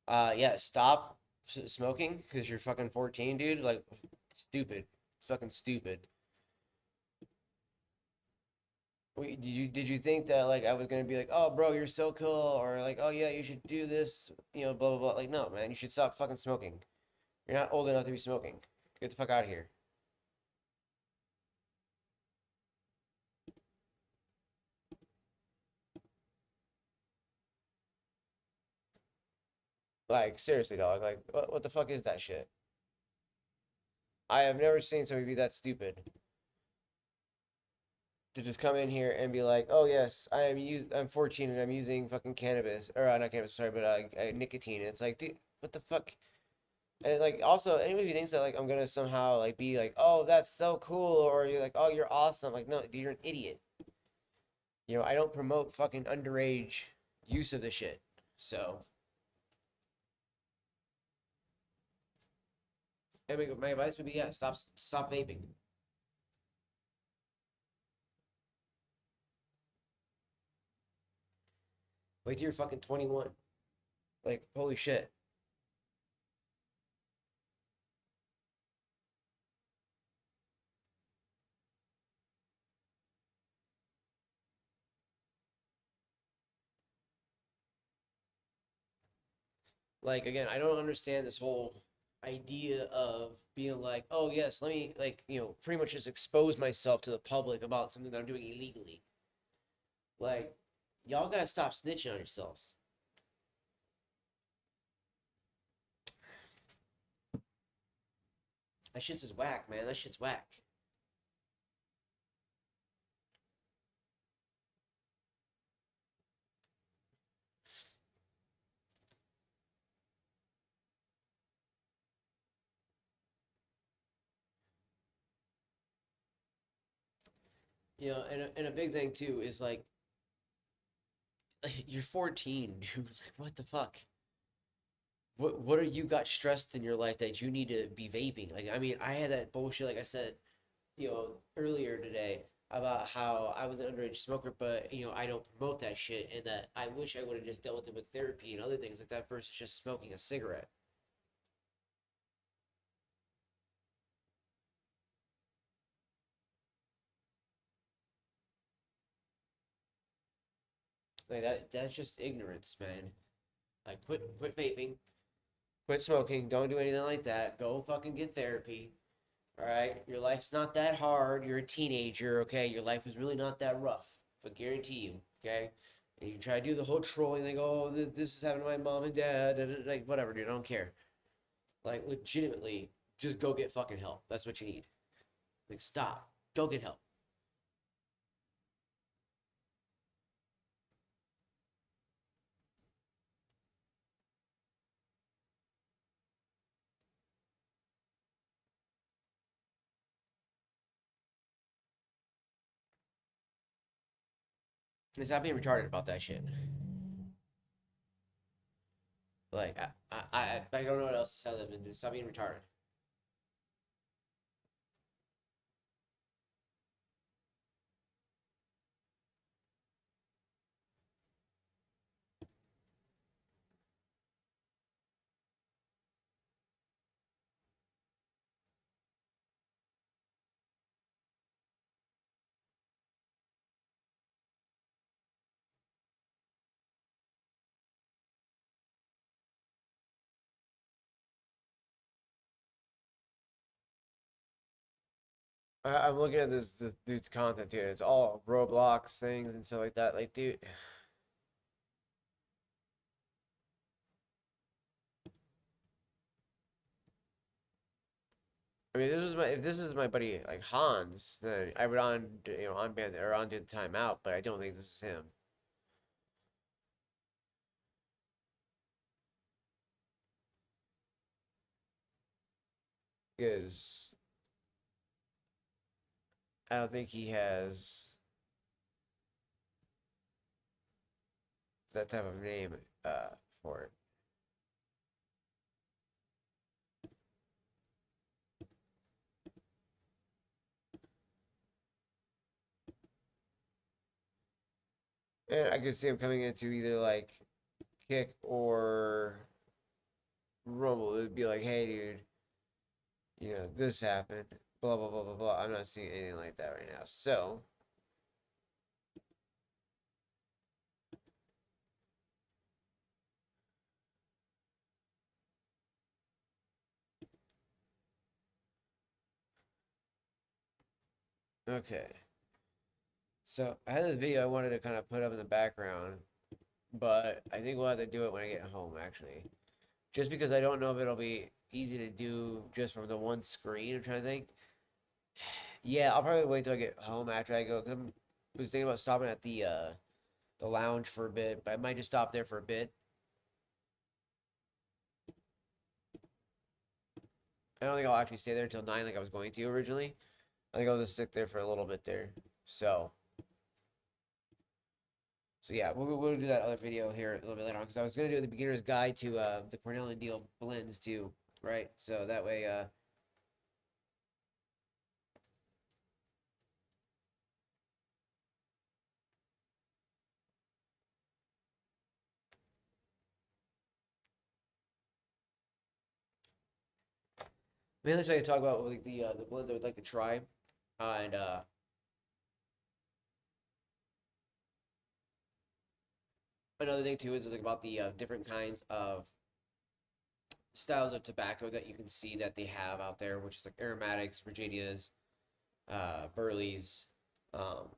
S1: yeah, stop smoking because you're fucking 14, dude. Like stupid, fucking stupid. Did you think that like I was gonna be like, oh bro, you're so cool, or like, oh yeah, you should do this, blah blah blah. Like no, man, you should stop fucking smoking. You're not old enough to be smoking. Get the fuck out of here. Like seriously, dog. Like what the fuck is that shit? I have never seen somebody be that stupid. to just come in here and be like, oh yes, I'm 14 and I'm using fucking cannabis or not cannabis, sorry, but nicotine. And it's like, dude, what the fuck? And like also anybody who thinks that like I'm gonna somehow like be like, oh that's so cool, or you're like, oh you're awesome, like no, dude, you're an idiot. You know, I don't promote fucking underage use of the shit. So, I mean, my advice would be yeah, stop vaping. Wait till you're fucking 21. Like holy shit. Like again, I don't understand this whole idea of being like, oh yes, let me like, pretty much just expose myself to the public about something that I'm doing illegally. Like, y'all gotta stop snitching on yourselves. That shit's just whack, man. That shit's whack. And a big thing too is like you're 14, dude. Like, what the fuck? What are you got stressed in your life that you need to be vaping? Like, I mean, I had that bullshit, like I said, earlier today about how I was an underage smoker, but I don't promote that shit, and that I wish I would have just dealt with it with therapy and other things like that versus just smoking a cigarette. Like that's just ignorance, man. Like quit vaping, quit smoking, don't do anything like that. Go fucking get therapy. All right, your life's not that hard. You're a teenager, okay? Your life is really not that rough. I guarantee you, okay? And you try to do the whole trolling, like, oh, this is happening to my mom and dad, like whatever, dude. I don't care. Like, legitimately, just go get fucking help. That's what you need. Like, stop. Go get help. And stop being retarded about that shit. Like, I don't know what else to tell them. And stop being retarded. I'm looking at this dude's content here. It's all Roblox things and stuff like that. Like, dude, I mean, this was my if this was my buddy like Hans, then I would unban or undo the timeout. But I don't think this is him. Because I don't think he has that type of name for it. And I could see him coming into either like Kick or Rumble. It'd be like, hey, dude, this happened. Blah blah blah blah blah. I'm not seeing anything like that right now. So okay. So I had this video I wanted to kind of put up in the background, but I think we'll have to do it when I get home actually. Just because I don't know if it'll be easy to do just from the one screen. I'm trying to think. Yeah, I'll probably wait till I get home after I go. 'Cause was thinking about stopping at the lounge for a bit, but I might just stop there for a bit. I don't think I'll actually stay there until 9 like I was going to originally. I think I'll just sit there for a little bit there. So yeah, we'll do that other video here a little bit later on because I was gonna do the beginner's guide to the Cornell and Diehl blends too, right? So that way mainly so I can talk about like the blends I would like to try, and another thing too is like about the different kinds of styles of tobacco that you can see that they have out there, which is like aromatics, Virginias, Burleys, um,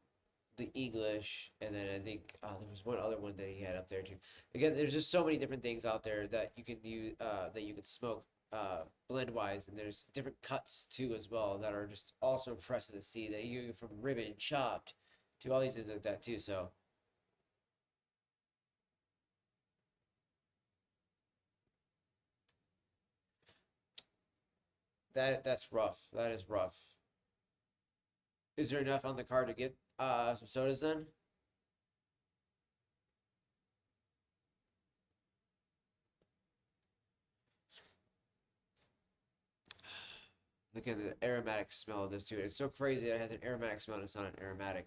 S1: the English, and then I think there was one other one that he had up there too. Again, there's just so many different things out there that you can use, that you can smoke blend wise, and there's different cuts too as well that are just also impressive to see. That you go from ribbon, chopped, to all these things like that too. So that's rough. That is rough. Is there enough on the card to get some sodas then? Look at the aromatic smell of this too. It's so crazy that it has an aromatic smell and it's not an aromatic.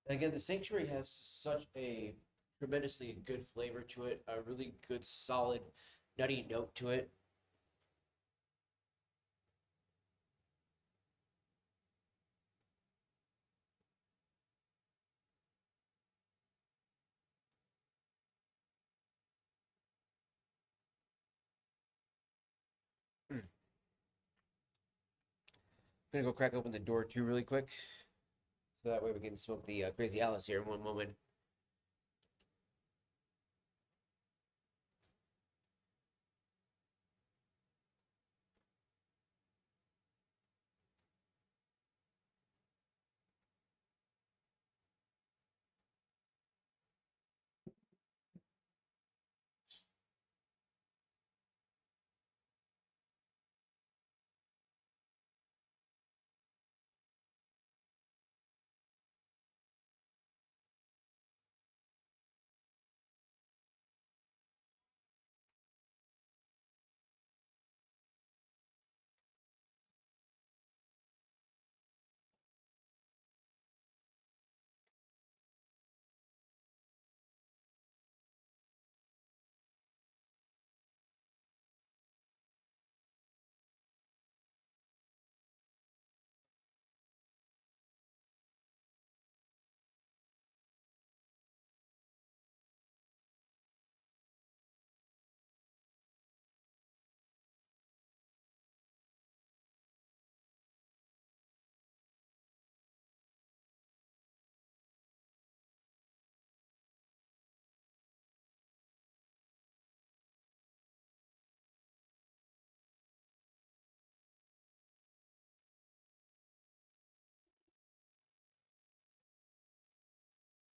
S1: Again, the Sanctuary has such a tremendously good flavor to it, a really good, solid, nutty note to it. I'm gonna go crack open the door too really quick, so that way we can smoke the Crazy Alice here in one moment.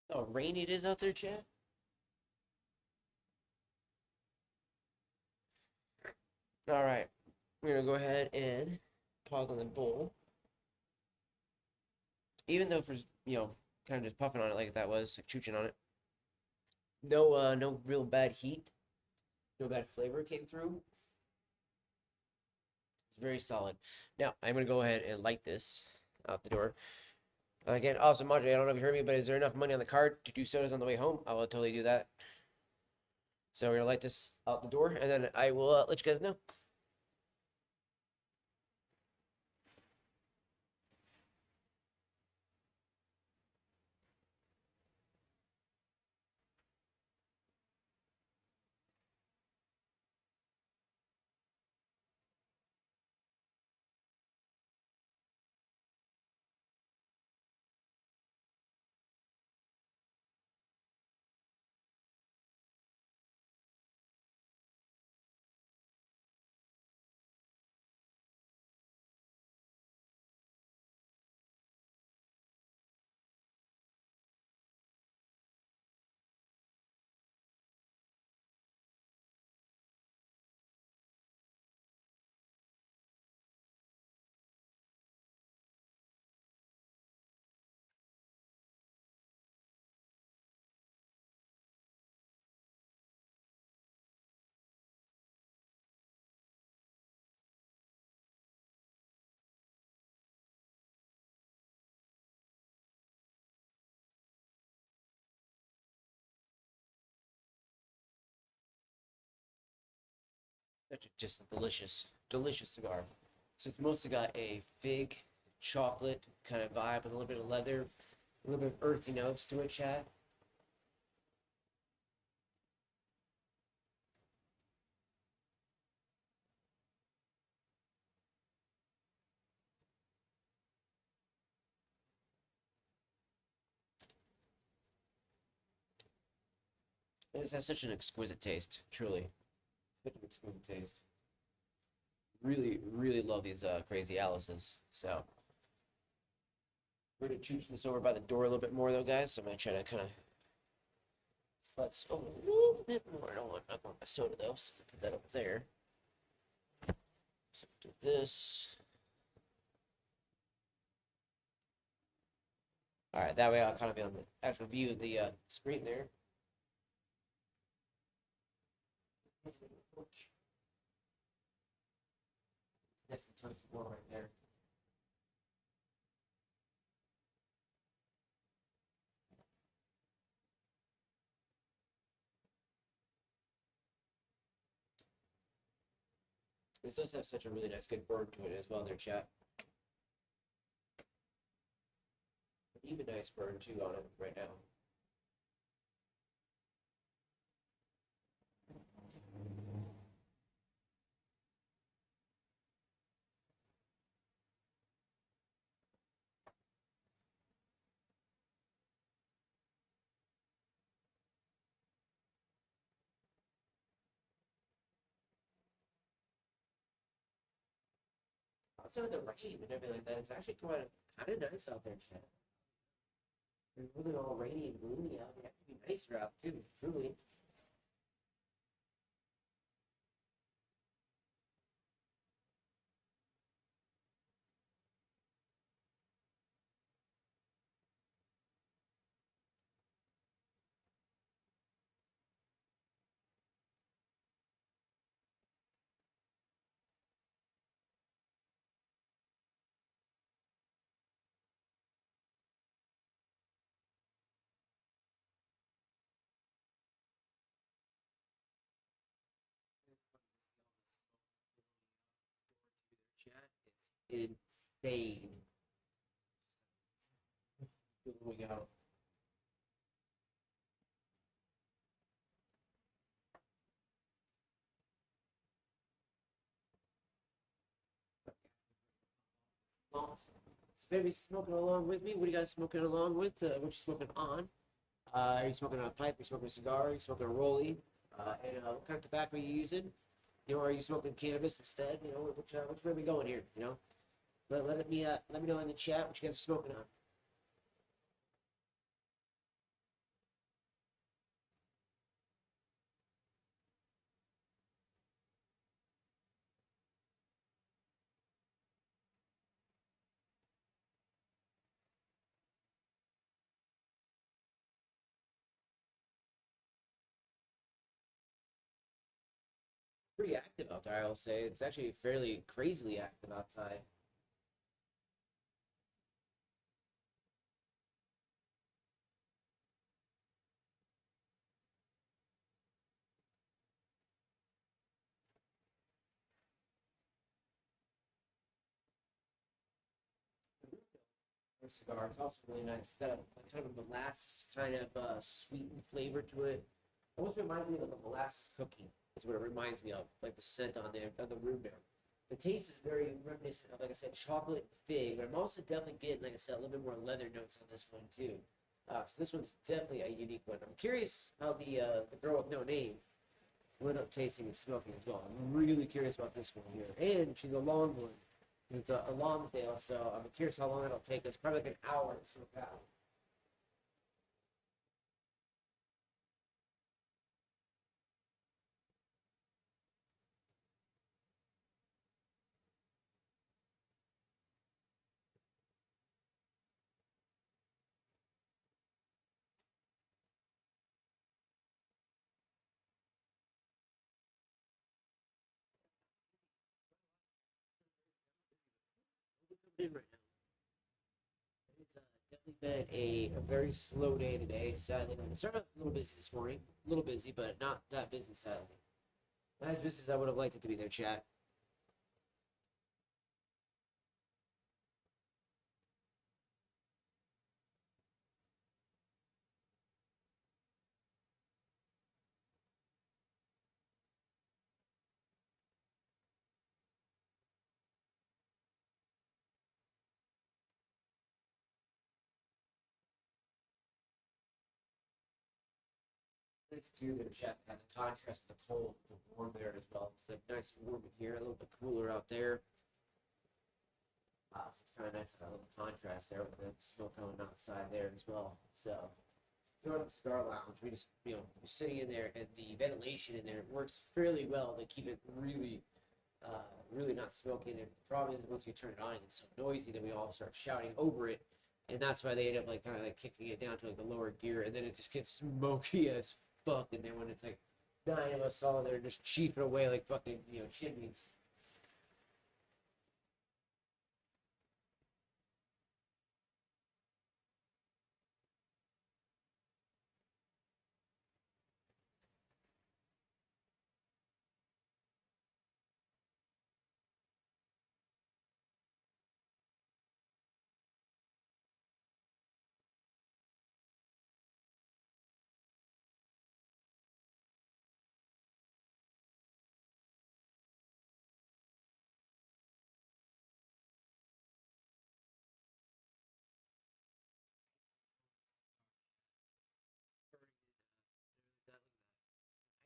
S1: Oh, rainy it is out there, Chad. All right, we're gonna go ahead and pause on the bowl. Even though for kind of just puffing on it like that was like chooching on it. No, no real bad heat, no bad flavor came through. It's very solid. Now I'm gonna go ahead and light this out the door. Again, also, Madre, I don't know if you heard me, but is there enough money on the card to do sodas on the way home? I will totally do that. So we're gonna light this out the door, and then I will let you guys know. Just a delicious, delicious cigar. So it's mostly got a fig, chocolate kind of vibe with a little bit of leather, a little bit of earthy notes to it, Chad. It just has such an exquisite taste, truly. Such an exquisite taste. Really, really love these crazy Alices. So we're gonna chooch this over by the door a little bit more, though, guys. So I'm gonna try to kind of slide this over a little bit more. I don't want my soda though, so put that over there. So do this. All right, that way I'll kind of be on the actual view of the screen there. That's the toasted wall right there. This does have such a really nice, good burn to it as well in their chat. Even nice burn too on it right now. Outside of the rain and everything like that, it's actually quite kind of nice out there, Chad. It's really all rainy and gloomy out. It have to be nicer out too, truly. Chat, it's insane. We got it's baby smoking along with me. What are you guys smoking along with? What you smoking on? Are you smoking a pipe? Are you smoking a cigar? Are you smoking a rollie? What kind of tobacco are you using? Are you smoking cannabis instead? Which way are we going here? Let me know in the chat what you guys are smoking on. Pretty active out there, I will say. It's actually fairly crazily active outside. Our cigar is also really nice. It's got a kind of a molasses kind of sweetened flavor to it. Almost reminds me of a molasses cookie. Is what it reminds me of, like the scent on the root beer. The taste is very reminiscent of, like I said, chocolate fig, but I'm also definitely getting, like I said, a little bit more leather notes on this one too. So this one's definitely a unique one. I'm curious how the girl with no name went up tasting and smoking as well. I'm really curious about this one here, and she's a long one. It's a Lonsdale, so I'm curious how long it'll take us. Probably like an hour to smoke out. In right now. It's definitely been a very slow day today. Sadly, I started off a little busy this morning. A little busy, but not that busy, sadly. Not as busy as I would have liked it to be there, chat. Nice too, the chat had the contrast of the cold, the warm there as well. It's like nice and warm in here, a little bit cooler out there. So it's kind of nice to have a little contrast there with the smoke coming outside there as well. So, going to the Cigar Lounge, we just, we're sitting in there, and the ventilation in there works fairly well to keep it really, really not smoky. And the problem is once you turn it on, it's so noisy that we all start shouting over it, and that's why they end up like kind of like kicking it down to like the lower gear, and then it just gets smoky as fuck. And then when it's like 9 of us all there just chiefing away like fucking chimneys.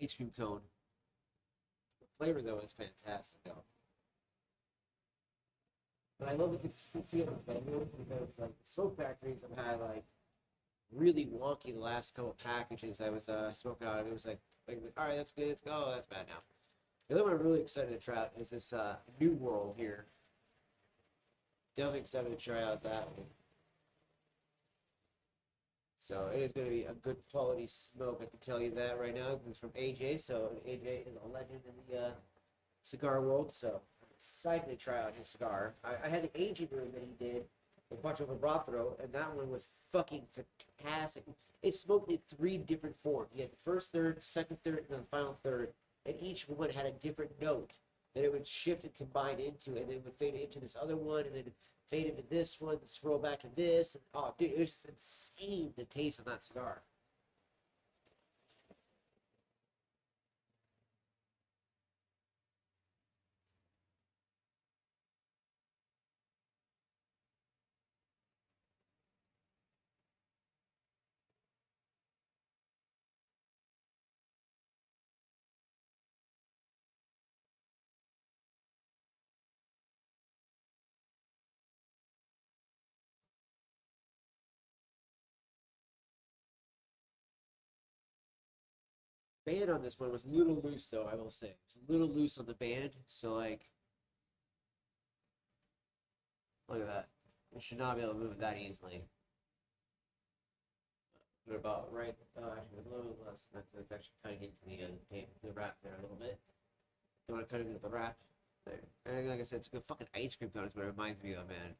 S1: Ice cream cone. The flavor though is fantastic though. But I love the consistency of the flavor because like soap factories have had like really wonky the last couple packages I was smoking out of. It was like all right, that's good, let's go. Oh, that's bad now. The other one I'm really excited to try out is this New World here. Definitely excited to try out that one. So it is going to be a good quality smoke. I can tell you that right now. It's from AJ. So AJ is a legend in the cigar world. So I'm excited to try out his cigar. I had the aging room that he did a bunch of Rothro, and that one was fucking fantastic. It smoked in 3 different forms. You had the first third, second third, and then the final third, and each one had a different note that it would shift and combine into, and then it would fade into this other one, and then fade into this one, scroll back to this. And, oh, dude, it was just insane the taste of that cigar. Band on this one was a little loose, though, I will say. It's a little loose on the band, so, like, look at that. We should not be able to move it that easily. We're about right, actually, a little less. Let's actually cut it into the wrap there a little bit. Don't want to cut it into the wrap. There. And like I said, it's a good fucking ice cream cone is what it reminds me of, man.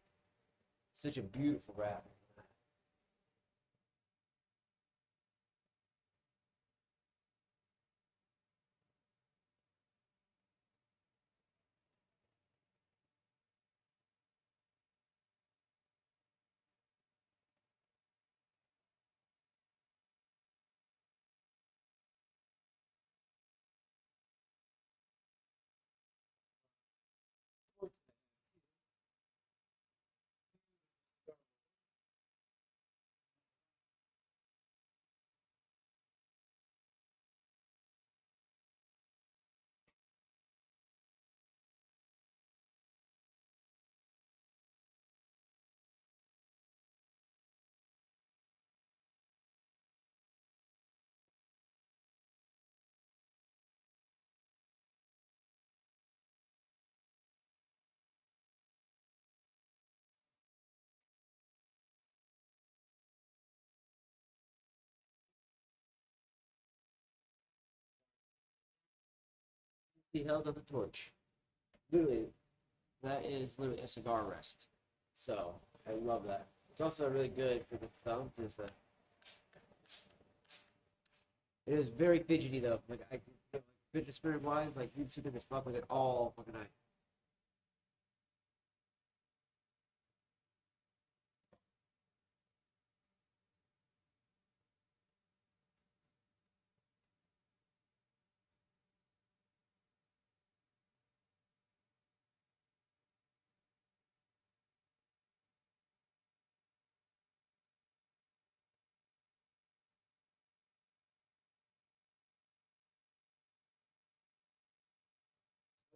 S1: Such a beautiful wrap. He held up the torch. Literally, that is literally a cigar rest. So I love that. It's also really good for the thumb. It is very fidgety though. Like fidget spinner wise, like you'd sit there and fuck with it all fucking night.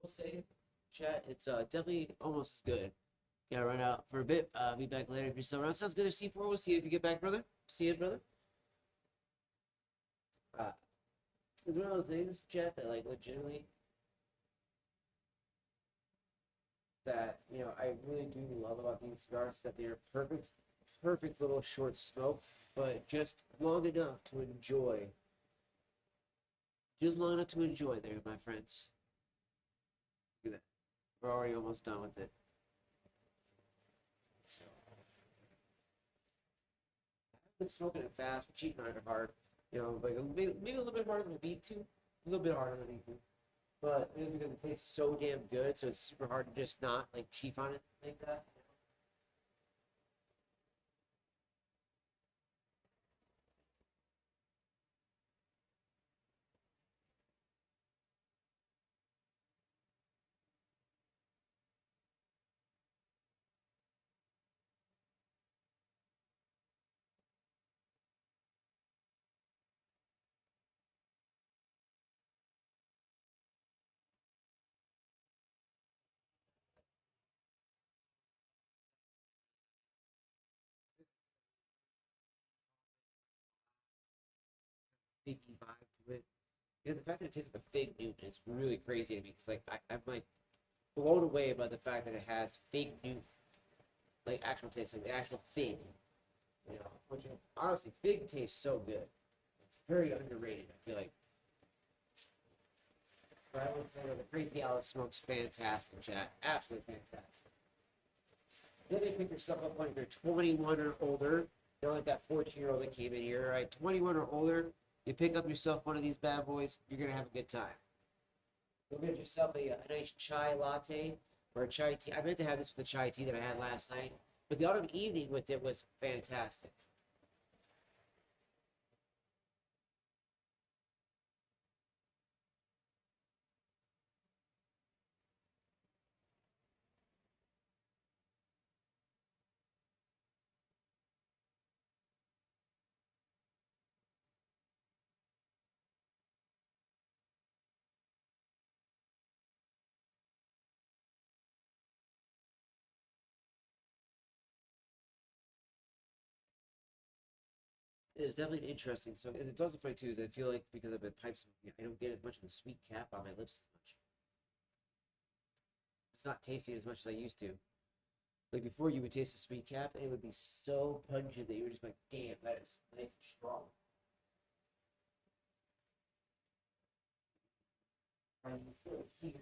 S1: We'll say, chat, it's definitely almost as good. Gotta run out for a bit. Be back later if you're still around. Sounds good. C4. We'll see you if you get back, brother. See you, brother. Uh, it's one of those things, chat, that like legitimately that I really do love about these cigars that they're perfect, perfect little short smoke, but just long enough to enjoy. Just long enough to enjoy there, my friends. Look at that. We're already almost done with it. So, I've been smoking it fast, cheap and hard. Like maybe a little bit harder than a beat too. A little bit harder than a beat too. But maybe because it tastes so damn good, so it's super hard to just not like chief on it like that. Figgy vibe to it. The fact that it tastes like a fig Newton is really crazy to me because I'm like blown away by the fact that it has fig Newton, like actual taste, like the actual fig. Which honestly, fig tastes so good. It's very underrated. I feel like. But I would say that the Crazy Alice smokes fantastic, chat. Absolutely fantastic. Then you pick yourself up when you're 21 or older. Like that 14-year-old that came in here, right? 21 or older. You pick up yourself one of these bad boys. You're gonna have a good time. Go get yourself a nice chai latte or a chai tea. I meant to have this with the chai tea that I had last night, but the autumn evening with it was fantastic. It is definitely interesting. So and it's also funny too is I feel like because I've been pipe smoking, I don't get as much of the sweet cap on my lips as much. It's not tasting as much as I used to. Like before, you would taste the sweet cap, and it would be so pungent that you were just like, "Damn, that is nice and strong." Are you still here?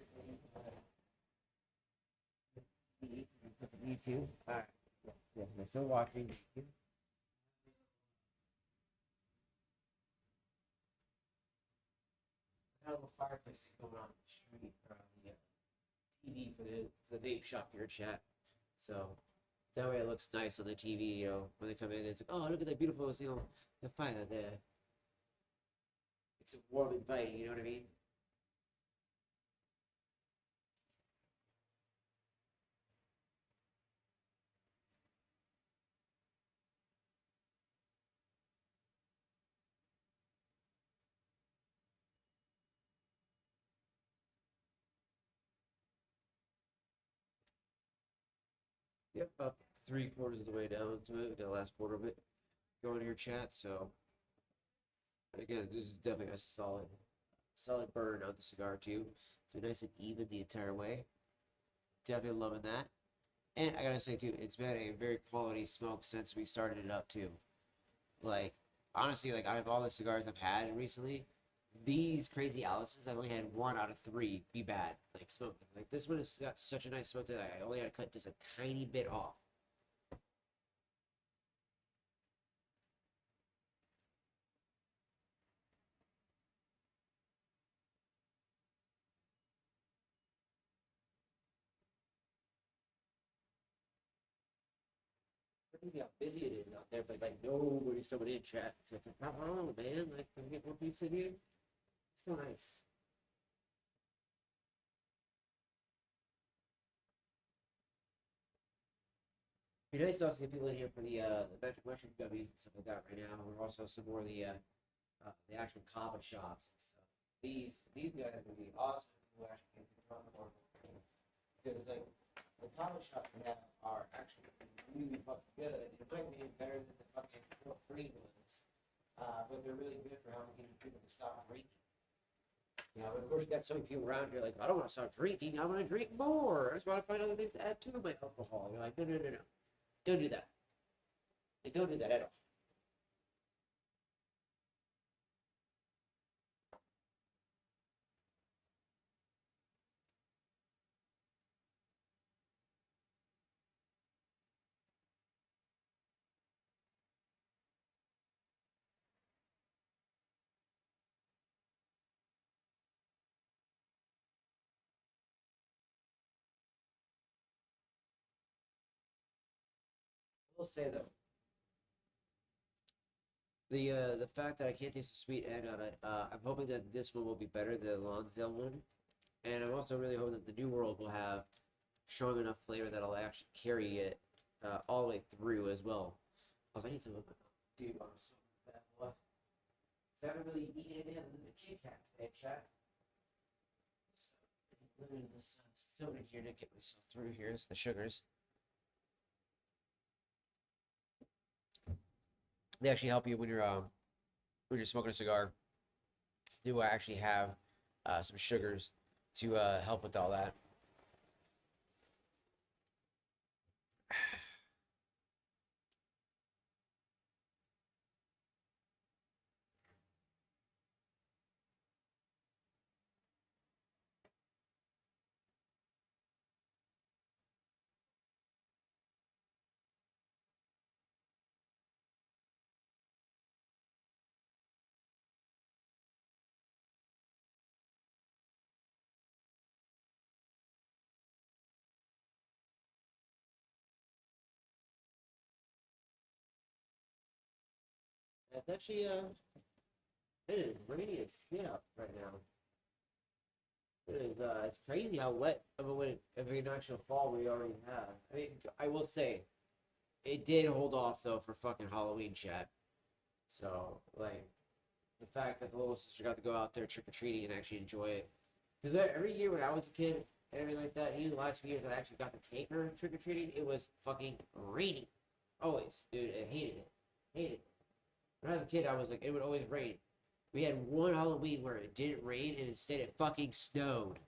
S1: YouTube. All right. Yes, yes, we're still watching. Got a little fireplace going on the street around the TV for the vape shop here, chat. So that way it looks nice on the TV. When they come in, it's like, oh, look at that beautiful, the fire there. It's warm, inviting. You know what I mean? Yep, about 3/4 of the way down to it. We got the last quarter of it going here, chat. So again, this is definitely a solid burn on the cigar too. So nice and even the entire way. Definitely loving that. And I gotta say too, it's been a very quality smoke since we started it up too. Like honestly, like out of all the cigars I've had recently, these crazy Alice's I've only had one out of three be bad. Like smoking. Like this one has got such a nice smoke that I only had to cut just a tiny bit off. crazy how busy it is out there, but like nobody's coming in chat. So it's like, come on, man, like can we get more peeps in here? It's so nice. Be nice to also get people in here for the magic mushroom gummies and stuff like that right now. And also some more of the actual kava shots and stuff. These guys would be awesome if you actually can talk more because like the kava shots we have are actually really fucking good. It might be better than the fucking free ones, but they're really good for helping getting people to stop drinking. You know, but of course, you got so many people around here like, I don't want to stop drinking. I want to drink more. I just want to find other things to add to my alcohol. You're like, no, no, no, no. Don't do that. Like, don't do that at all. I will say though, the fact that I can't taste the sweet egg on it, I'm hoping that this one will be better than the Lonsdale one, and I'm also really hoping that the New World will have strong enough flavor that'll actually carry it all the way through as well. Also, I need some dude on some bad boy. 'Cause I haven't really eaten anything other than the Kit Kat today, chat. So, limited this soda here to get myself through here. It's the sugars. They actually help you when you're smoking a cigar. They will actually have some sugars to help with all that. It's actually it is rainy as shit out right now. It's crazy how wet of an actual fall we already have. I mean, I will say, it did hold off though for fucking Halloween chat. So like the fact that the little sister got to go out there trick or treating and actually enjoy it. Because every year when I was a kid and everything like that, even the last few years that I actually got to take her trick or treating, it was fucking raining. Always, dude. I hated it. Hated it. When I was a kid, I was like, it would always rain. We had one Halloween where it didn't rain and instead it fucking snowed.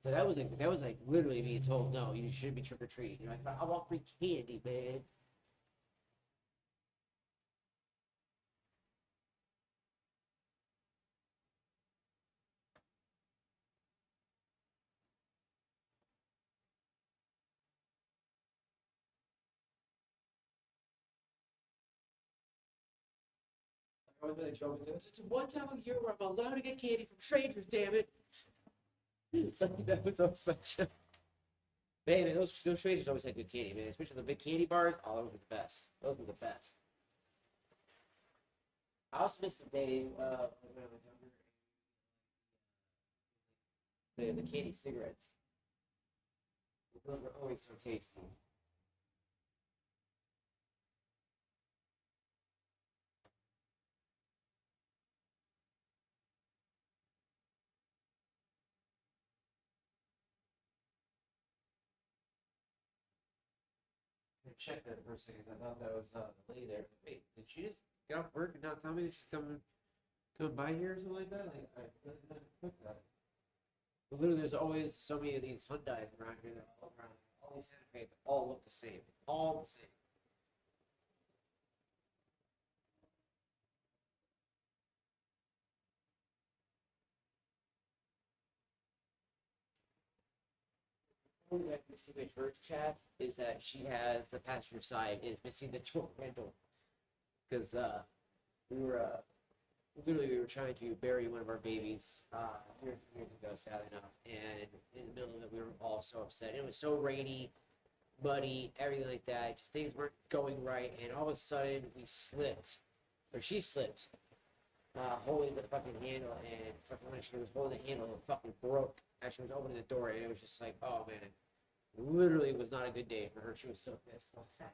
S1: So that was like literally being told, no, you shouldn't be trick or treating. You're like, I want free candy, man. I was really trouble. It's one time a year where I'm allowed to get candy from strangers. Damn it! That was always my show. Man, those strangers always had good candy, man. Especially the big candy bars. Oh, those were the best. Those were the best. I also miss the days when I was younger. The candy cigarettes. Those were always so tasty. I checked that for a second. I thought that was the lady there. Wait, did she just get off work and not tell me that she's coming by here or something like that? Like, I didn't cook that. But literally, there's always so many of these Hyundais around here that all around. All these Santa Fe, they all look the same. All the same. Only that missing my church chat is that she has the passenger side is missing the door handle because we were literally we were trying to bury one of our babies years ago, sadly enough, and in the middle of it we were all so upset. It was so rainy. muddy, everything like that. Just things weren't going right, and all of a sudden we slipped, or she slipped, holding the fucking handle, and fucking when she was holding the handle, it fucking broke as she was opening the door, and it was just like, oh man, literally was not a good day for her. She was so pissed. What's that?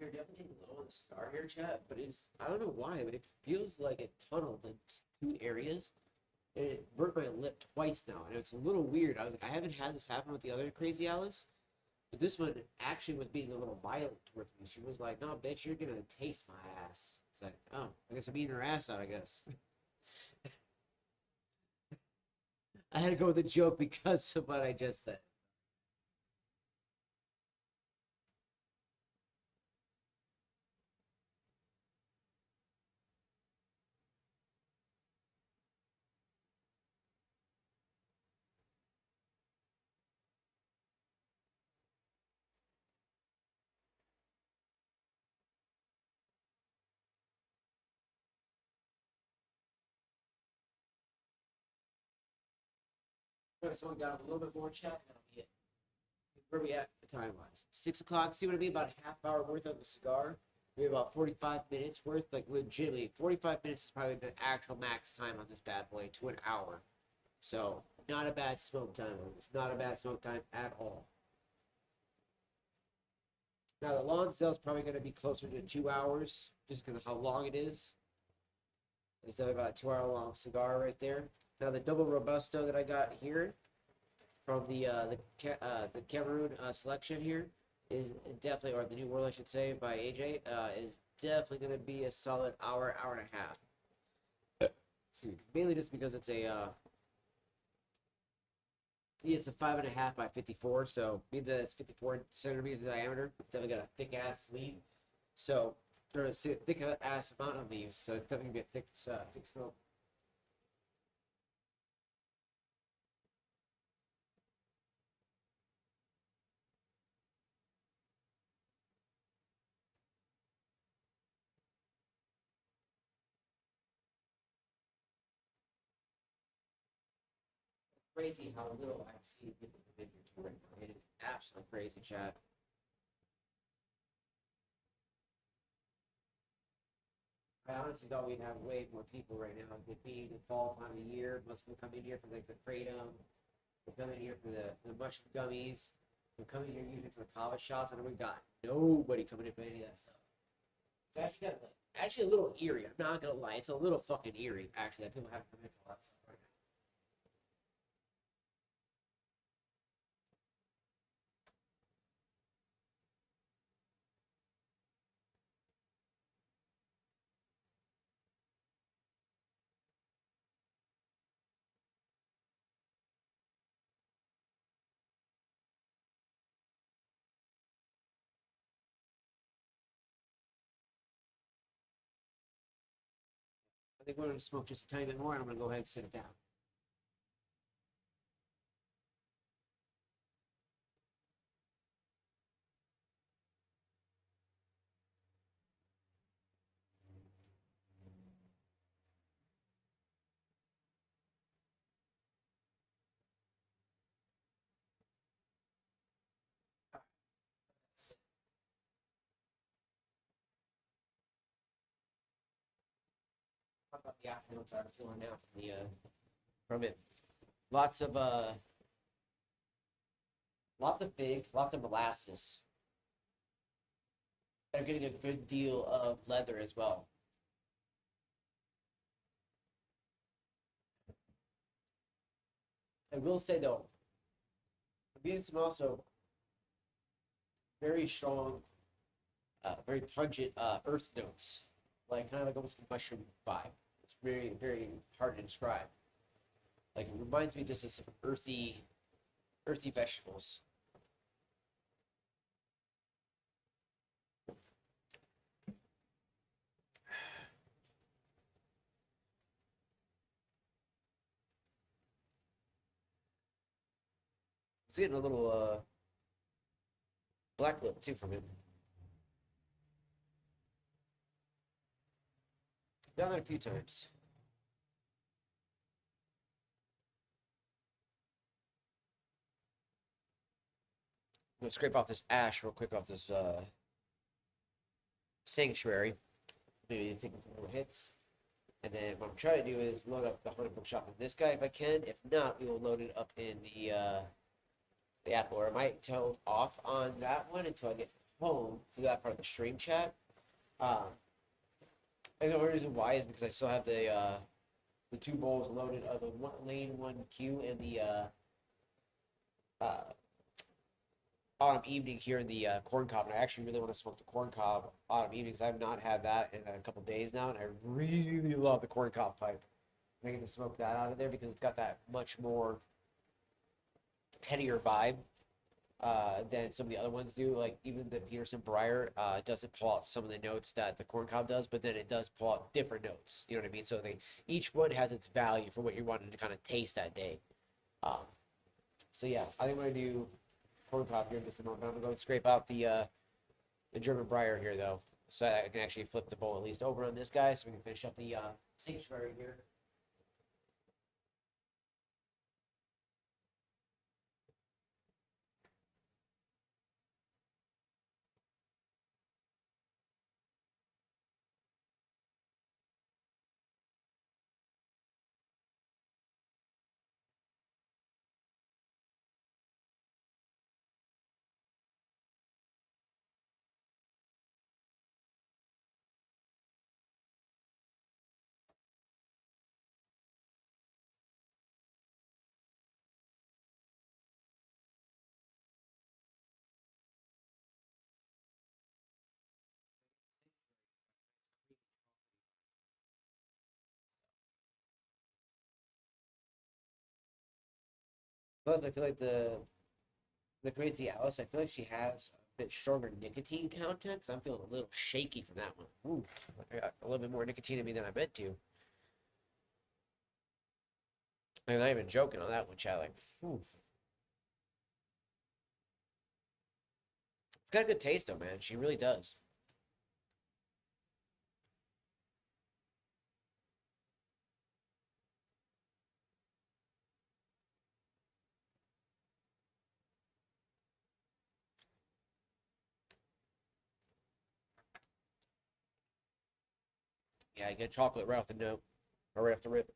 S1: We're definitely getting low on the star here, chat, but it's, I don't know why, but it feels like it tunneled in two areas. And it burnt my lip twice now, and it's a little weird. I was like, I haven't had this happen with the other Crazy Alice, but this one actually was being a little violent towards me. She was like, "No, bitch, you're gonna taste my ass." It's like, oh, I guess I'm eating her ass out. I guess I had to go with the joke because of what I just said. All right, so we got a little bit more chat. That'll be it. Where we at time wise? 6 o'clock. See what I mean? About a half hour worth of the cigar. We have about 45 minutes worth. Like legitimately, 45 minutes is probably the actual max time on this bad boy to an hour. So not a bad smoke time. It's not a bad smoke time at all. Now the Lonsdale is probably going to be closer to 2 hours, just because of how long it is. It's definitely about a 2 hour long cigar right there. Now the double robusto that I got here from the Cameroon selection here is definitely, or the New World I should say, by AJ, is definitely going to be a solid hour, hour and a half. Mainly just because it's a it's a 5.5 by 54, so means that it's 54 centimeters in diameter. It's definitely got a thick ass sleeve, so or a thick ass amount of leaves, so it's definitely gonna be a thick smoke. Crazy how little I've seen people in your touring. It is absolutely crazy, chat. I honestly thought we'd have way more people right now. It being the fall time of year, most people come in here for like the kratom. They come in here for the mushroom gummies. They're coming here usually for the kava shots. I know we got nobody coming in for any of that stuff. It's actually kind of like, actually a little eerie. I'm not gonna lie, it's a little fucking eerie actually that people haven't come in for a lot of stuff right now. I think we're gonna smoke just a tiny bit more, and I'm gonna go ahead and sit it down. Talk about the afternoons I'm feeling now from it. Lots of lots of fig, lots of molasses. I'm getting a good deal of leather as well. I will say though, I'm getting some also very strong, very pungent earth notes, like kind of like almost a mushroom vibe. It's very, very hard to describe. Like it reminds me just of some earthy vegetables. It's getting a little black lip too from him. Done that a few times. I'm gonna scrape off this ash real quick off this sanctuary. Maybe take a couple more hits. And then what I'm trying to do is load up the Haunted Bookshop in this guy if I can. If not, we will load it up in the Apple. Or I might tell off on that one until I get home to that part of the stream chat. And the only reason why is because I still have the two bowls loaded of the lane 1Q and the uh, autumn evening here in the corn cob, and I actually really want to smoke the corn cob autumn evenings. I have not had that in a couple days now, and I really love the corn cob pipe. I get to smoke that out of there because it's got that much more headier vibe than some of the other ones do. Like even the Peterson Briar doesn't pull out some of the notes that the corn cob does, but then it does pull out different notes. You know what I mean? So each one has its value for what you're wanting to kind of taste that day. So yeah, I think I'm gonna do corn cob here in just a moment. I'm gonna go and scrape out the German Briar here though, so I can actually flip the bowl at least over on this guy, so we can finish up the sanctuary here. Plus, I feel like the Crazy Alice, I feel like she has a bit stronger nicotine content, so I'm feeling a little shaky from that one. Oof, I got a little bit more nicotine in me than I meant to. I'm not even joking on that one, chat. Like, oof. It's got a good taste though, man. She really does. Yeah, I get chocolate right off the note, or right off the rip.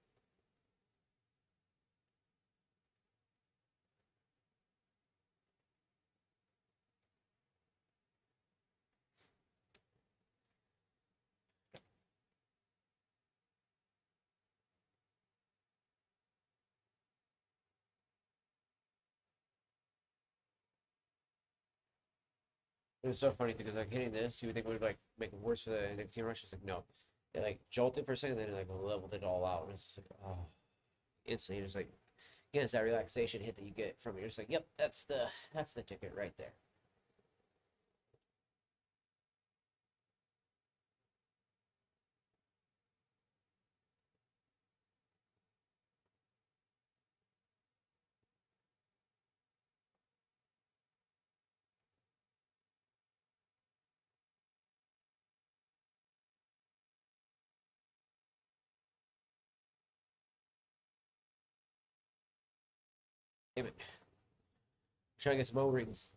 S1: It was so funny because like hitting this, you would think it would like make it worse for the nicotine rush. It's like no, it like jolted for a second, then it like leveled it all out, and it's like oh, instantly it's like again, it's that relaxation hit that you get from it. You're just like, yep, that's the ticket right there. Damn it, trying to get some O rings.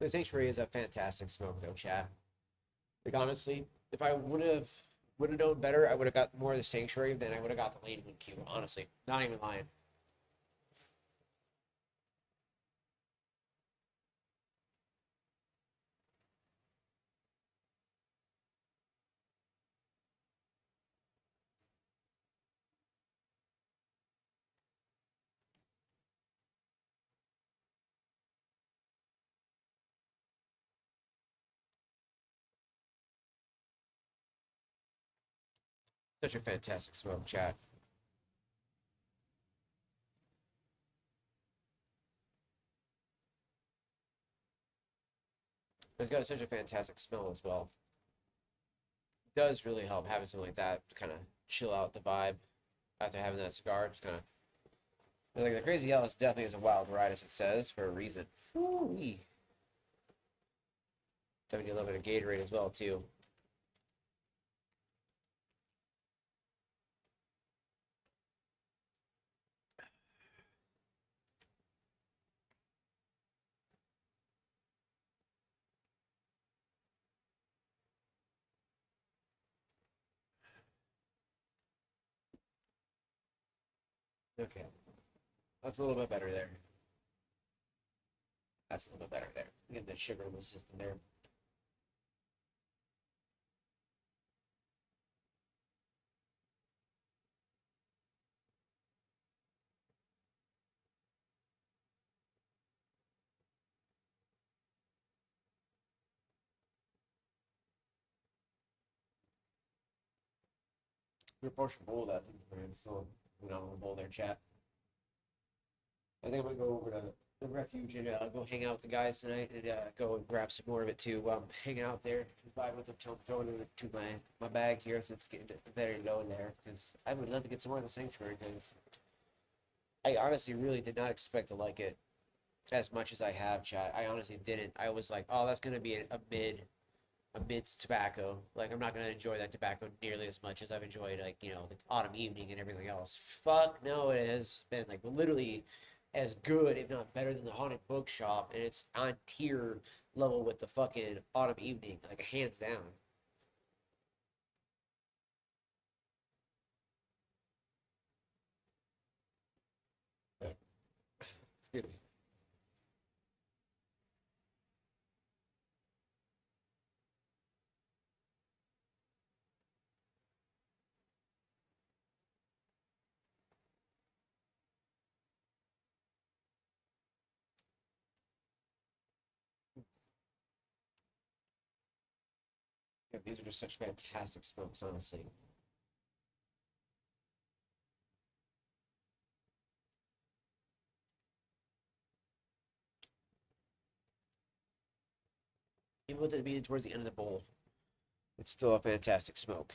S1: The Sanctuary is a fantastic smoke though, chat. Like honestly, if I would have known better, I would have got more of the Sanctuary than I would have got the Lane 1Q. Honestly, not even lying. Such a fantastic smoke, chat. It's got such a fantastic smell as well. does really help having something like that to kind of chill out the vibe after having that cigar. Just kind of like the Crazy Yellow definitely is a wild ride, as it says, for a reason. Woo-wee. Definitely a little bit of Gatorade as well too. Okay, that's a little bit better there. That's a little bit better there. Getting the sugar in the system there. Your portion bowl that thing, man. Still, bowl there, chat. I think I'm gonna go over to the Refuge and go hang out with the guys tonight and go and grab some more of it too. While I'm hanging out there, just vibe with them, throwing it to my bag here since it's getting very low in there. Because I would love to get some more of the Sanctuary because I honestly really did not expect to like it as much as I have, chat. I honestly didn't. I was like, oh, that's gonna be a mid tobacco. Like I'm not gonna enjoy that tobacco nearly as much as I've enjoyed like the autumn evening and everything else. Fuck no, it has been like literally as good, if not better than the Haunted Bookshop, and it's on tier level with the fucking autumn evening, like hands down. Excuse me. Yeah, these are just such fantastic smokes, honestly. Even with it being towards the end of the bowl, it's still a fantastic smoke.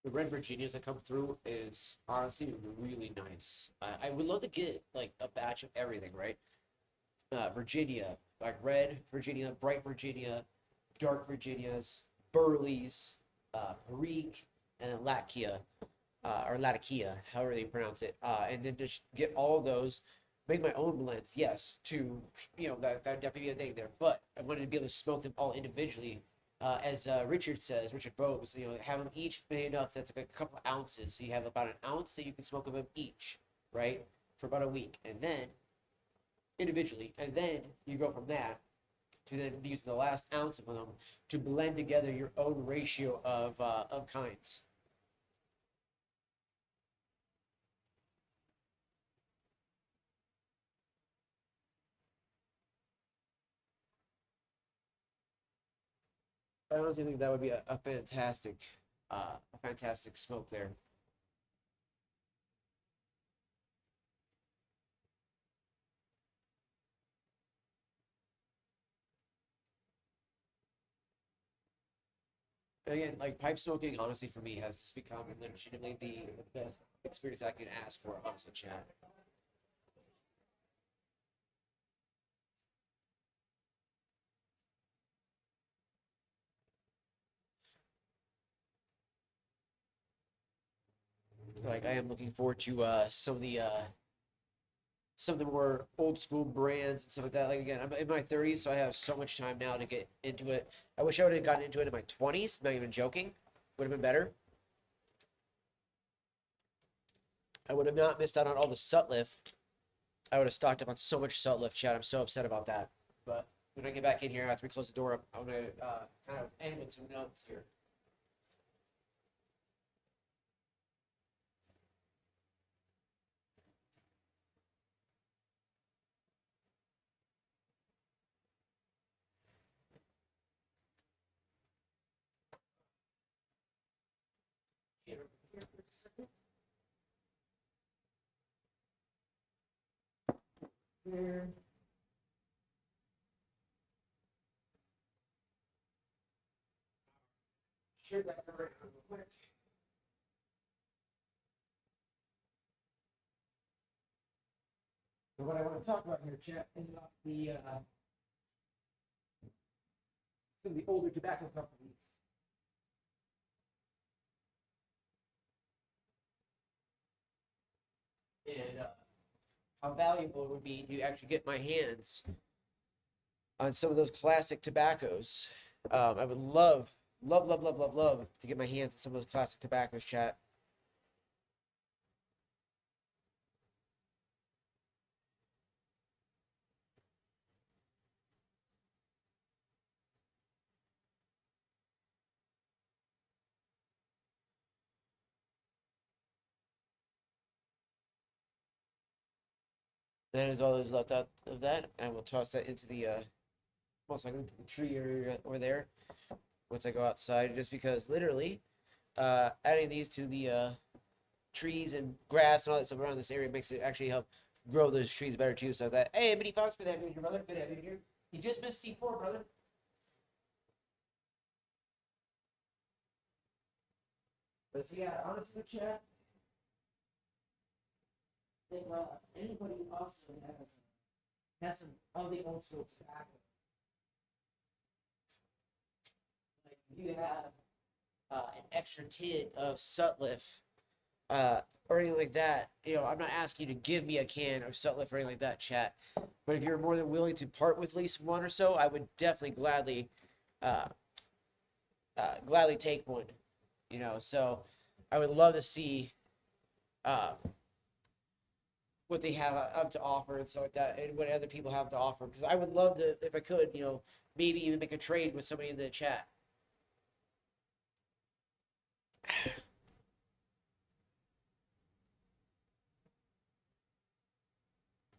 S1: The red Virginias that come through is honestly really nice. I would love to get like a batch of everything, right? Virginia, like red Virginia, bright Virginia, dark Virginias, Burleys, Perique, and then Latakia, or Latakia, however you pronounce it. And then just get all of those, make my own blends, yes, to, that definitely be a thing there. But I wanted to be able to smoke them all individually. As Richard says, Richard Bose, have them each made enough that's like a couple of ounces. So you have about an ounce that you can smoke of them each, right? For about a week. And then individually, and then you go from that to then use the last ounce of them to blend together your own ratio of kinds. I honestly think that would be a fantastic smoke there. And again, like pipe smoking, honestly, for me, has just become legitimately the best experience I can ask for. Honestly, chat. Like I am looking forward to some of the more old school brands and stuff like that. Like again, I'm in my 30s, so I have so much time now to get into it. I wish I would have gotten into it in my 20s. Not even joking, would have been better. I would have not missed out on all the Sutliff. I would have stocked up on so much Sutliff, chat. I'm so upset about that. But when I get back in here after we close the door, I'm gonna kind of end with some notes here. There. Share that right real quick. So what I want to talk about here, chat, is about the some of the older tobacco companies. And how valuable it would be to actually get my hands on some of those classic tobaccos. I would love to get my hands on some of those classic tobaccos, chat. That is all there's left out of that. I will toss that into the most likely into the tree area over there once I go outside, just because literally adding these to the trees and grass and all that stuff around this area makes it actually help grow those trees better too. So that, hey, Mini Fox, good to have you here, brother. Good to have you here. You just missed C4, brother. But so yeah, honestly, chat, if anybody also has some of the old school tobacco, like you have an extra tin of Sutliff, or anything like that, I'm not asking you to give me a can of Sutliff or anything like that, chat. But if you're more than willing to part with at least one or so, I would definitely uh, gladly take one. So I would love to see uh, what they have up to offer and stuff like that, and what other people have to offer. Because I would love to, if I could, maybe even make a trade with somebody in the chat.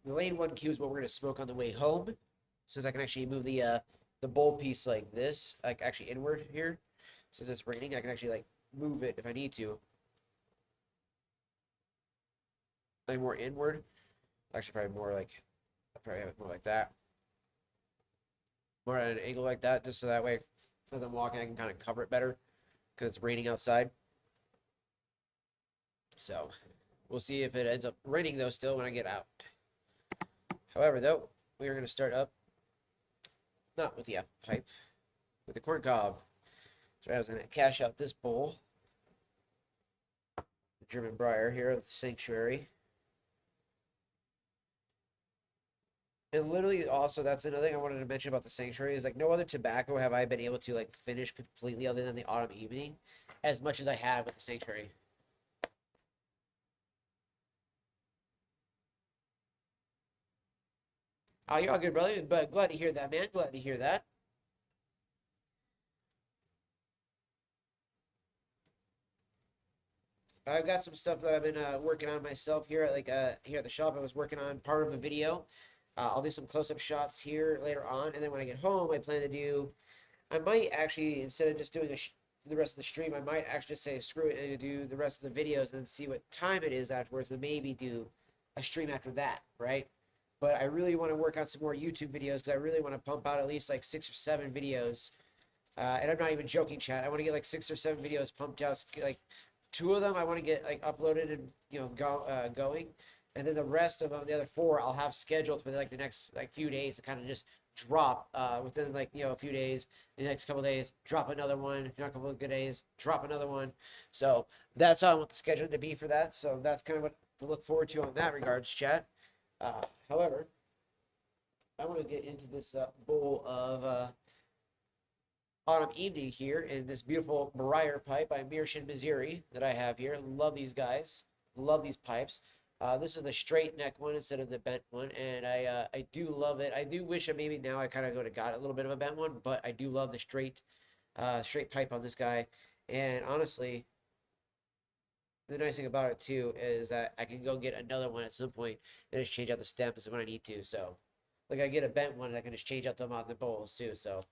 S1: The lane 1Q is what we're gonna smoke on the way home, since I can actually move the bowl piece like this, like actually inward here. Since it's raining, I can actually like move it if I need to. Like more inward. Actually, probably more like, I'll probably have it more like that. More at an angle like that, just so that way, as I'm walking, I can kind of cover it better, because it's raining outside. So, we'll see if it ends up raining though still when I get out. However, though, we are going to start up, not with the apple pipe, with the corn cob. So I was going to cash out this bowl, the German Briar here of the Sanctuary. And literally, also, that's another thing I wanted to mention about the Sanctuary is like no other tobacco have I been able to like finish completely other than the Autumn Evening, as much as I have with the Sanctuary. Oh, you're all good, brother. But glad to hear that, man. Glad to hear that. I've got some stuff that I've been working on myself here, like here at the shop. I was working on part of a video. I'll do some close-up shots here later on, and then when I get home, I plan to do. I might actually, instead of just doing the rest of the stream, I might actually just say screw it and do the rest of the videos and then see what time it is afterwards, and maybe do a stream after that, right? But I really want to work on some more YouTube videos because I really want to pump out at least like 6 or 7 videos. And I'm not even joking, chat. I want to get like 6 or 7 videos pumped out. Like 2 of them, I want to get like uploaded and going, and then the rest of them, the other 4, I'll have scheduled for like the next like few days to kind of just drop within like a few days. The next couple days, drop another one. If not a couple of good days, drop another one. So that's how I want the schedule to be for that. So that's kind of what to look forward to on that regards, chat. However, I want to get into this bowl of Autumn Evening here in this beautiful Briar pipe by Meerschaum, Missouri that I have here. Love these guys. Love these pipes. This is the straight neck one instead of the bent one, and I do love it. I do wish that maybe now I kind of go to got a little bit of a bent one, but I do love the straight pipe on this guy. And honestly, the nice thing about it too is that I can go get another one at some point and just change out the stems when I need to. So, like I get a bent one and I can just change out them on the bowls too. So.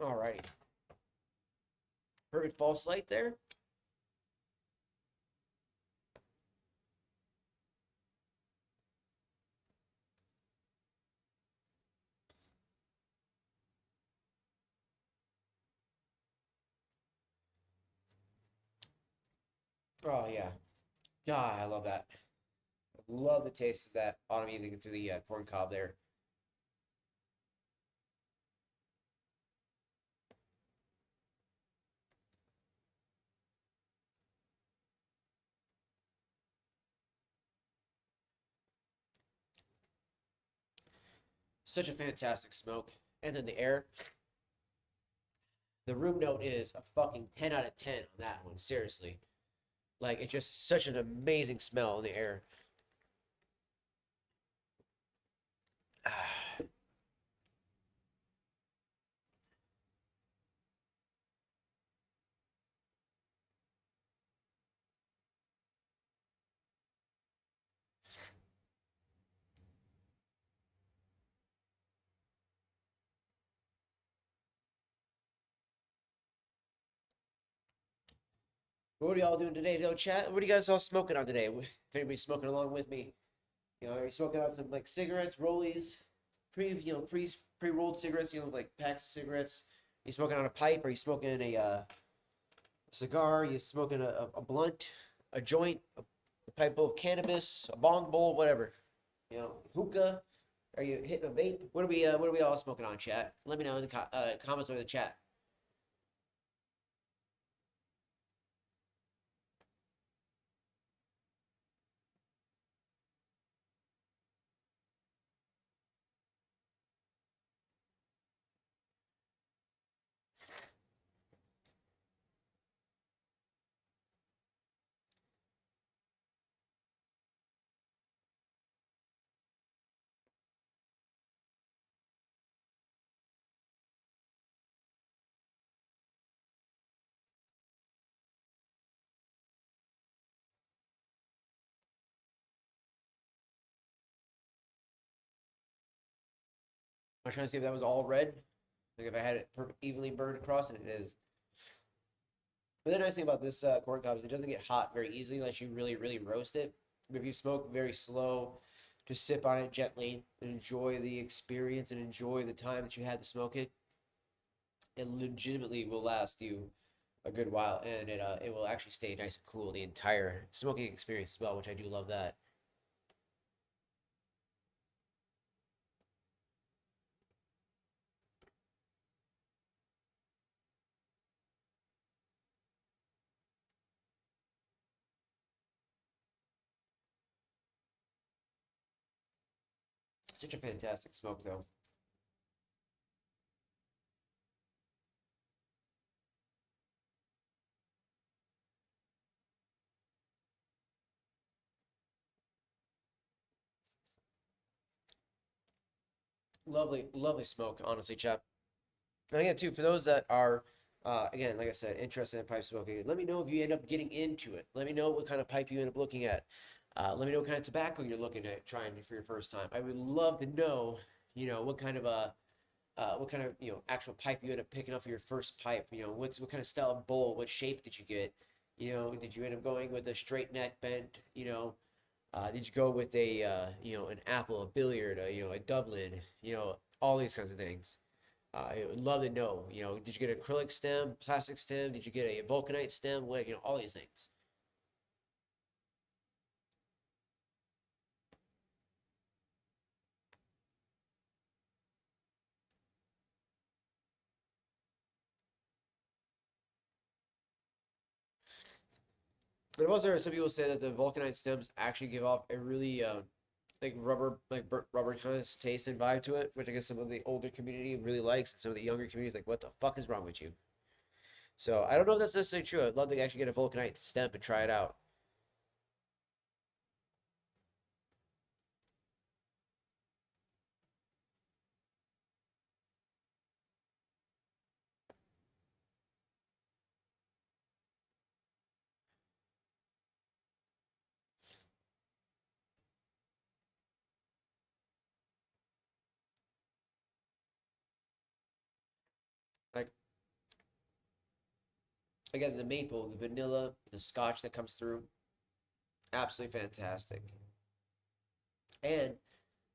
S1: Alrighty. Perfect false light there. Oh yeah. God, I love that. I love the taste of that autumn evening through the corn cob there. Such a fantastic smoke. And then the air. The room note is a fucking 10 out of 10 on that one. Seriously. Like, it's just such an amazing smell in the air. What are y'all doing today, though, chat? What are you guys all smoking on today? If anybody's smoking along with me, are you smoking on some like cigarettes, rollies, pre-rolled cigarettes, like packs of cigarettes? You smoking on a pipe? Are you smoking a cigar? You smoking a blunt, a joint, a pipe bowl of cannabis, a bong bowl, whatever? Hookah. Are you hitting a vape? What are we all smoking on, chat? Let me know in the comments or the chat. I'm trying to see if that was all red. Like if I had it evenly burned across, and it is. But the nice thing about this corn cob is it doesn't get hot very easily unless you really, really roast it. But if you smoke very slow, just sip on it gently and enjoy the experience and enjoy the time that you had to smoke it, it legitimately will last you a good while, and it will actually stay nice and cool the entire smoking experience as well, which I do love that. Such a fantastic smoke, though. Lovely, lovely smoke, honestly, chap. And again, too, for those that are, again, like I said, interested in pipe smoking, let me know if you end up getting into it. Let me know what kind of pipe you end up looking at. Let me know what kind of tobacco you're looking at trying for your first time. I would love to know, what kind of actual pipe you end up picking up for your first pipe. What kind of style of bowl, what shape did you get? Did you end up going with a straight neck bent? Did you go with an apple, a billiard, a Dublin? All these kinds of things. I would love to know. Did you get an acrylic stem, plastic stem? Did you get a vulcanite stem? What, all these things. But also, some people say that the vulcanite stems actually give off a really like rubber, like burnt rubber kind of taste and vibe to it, which I guess some of the older community really likes, and some of the younger community is like, "What the fuck is wrong with you?" So I don't know if that's necessarily true. I'd love to actually get a vulcanite stem and try it out. Like Again, the maple, the vanilla, the scotch that comes through, absolutely fantastic. And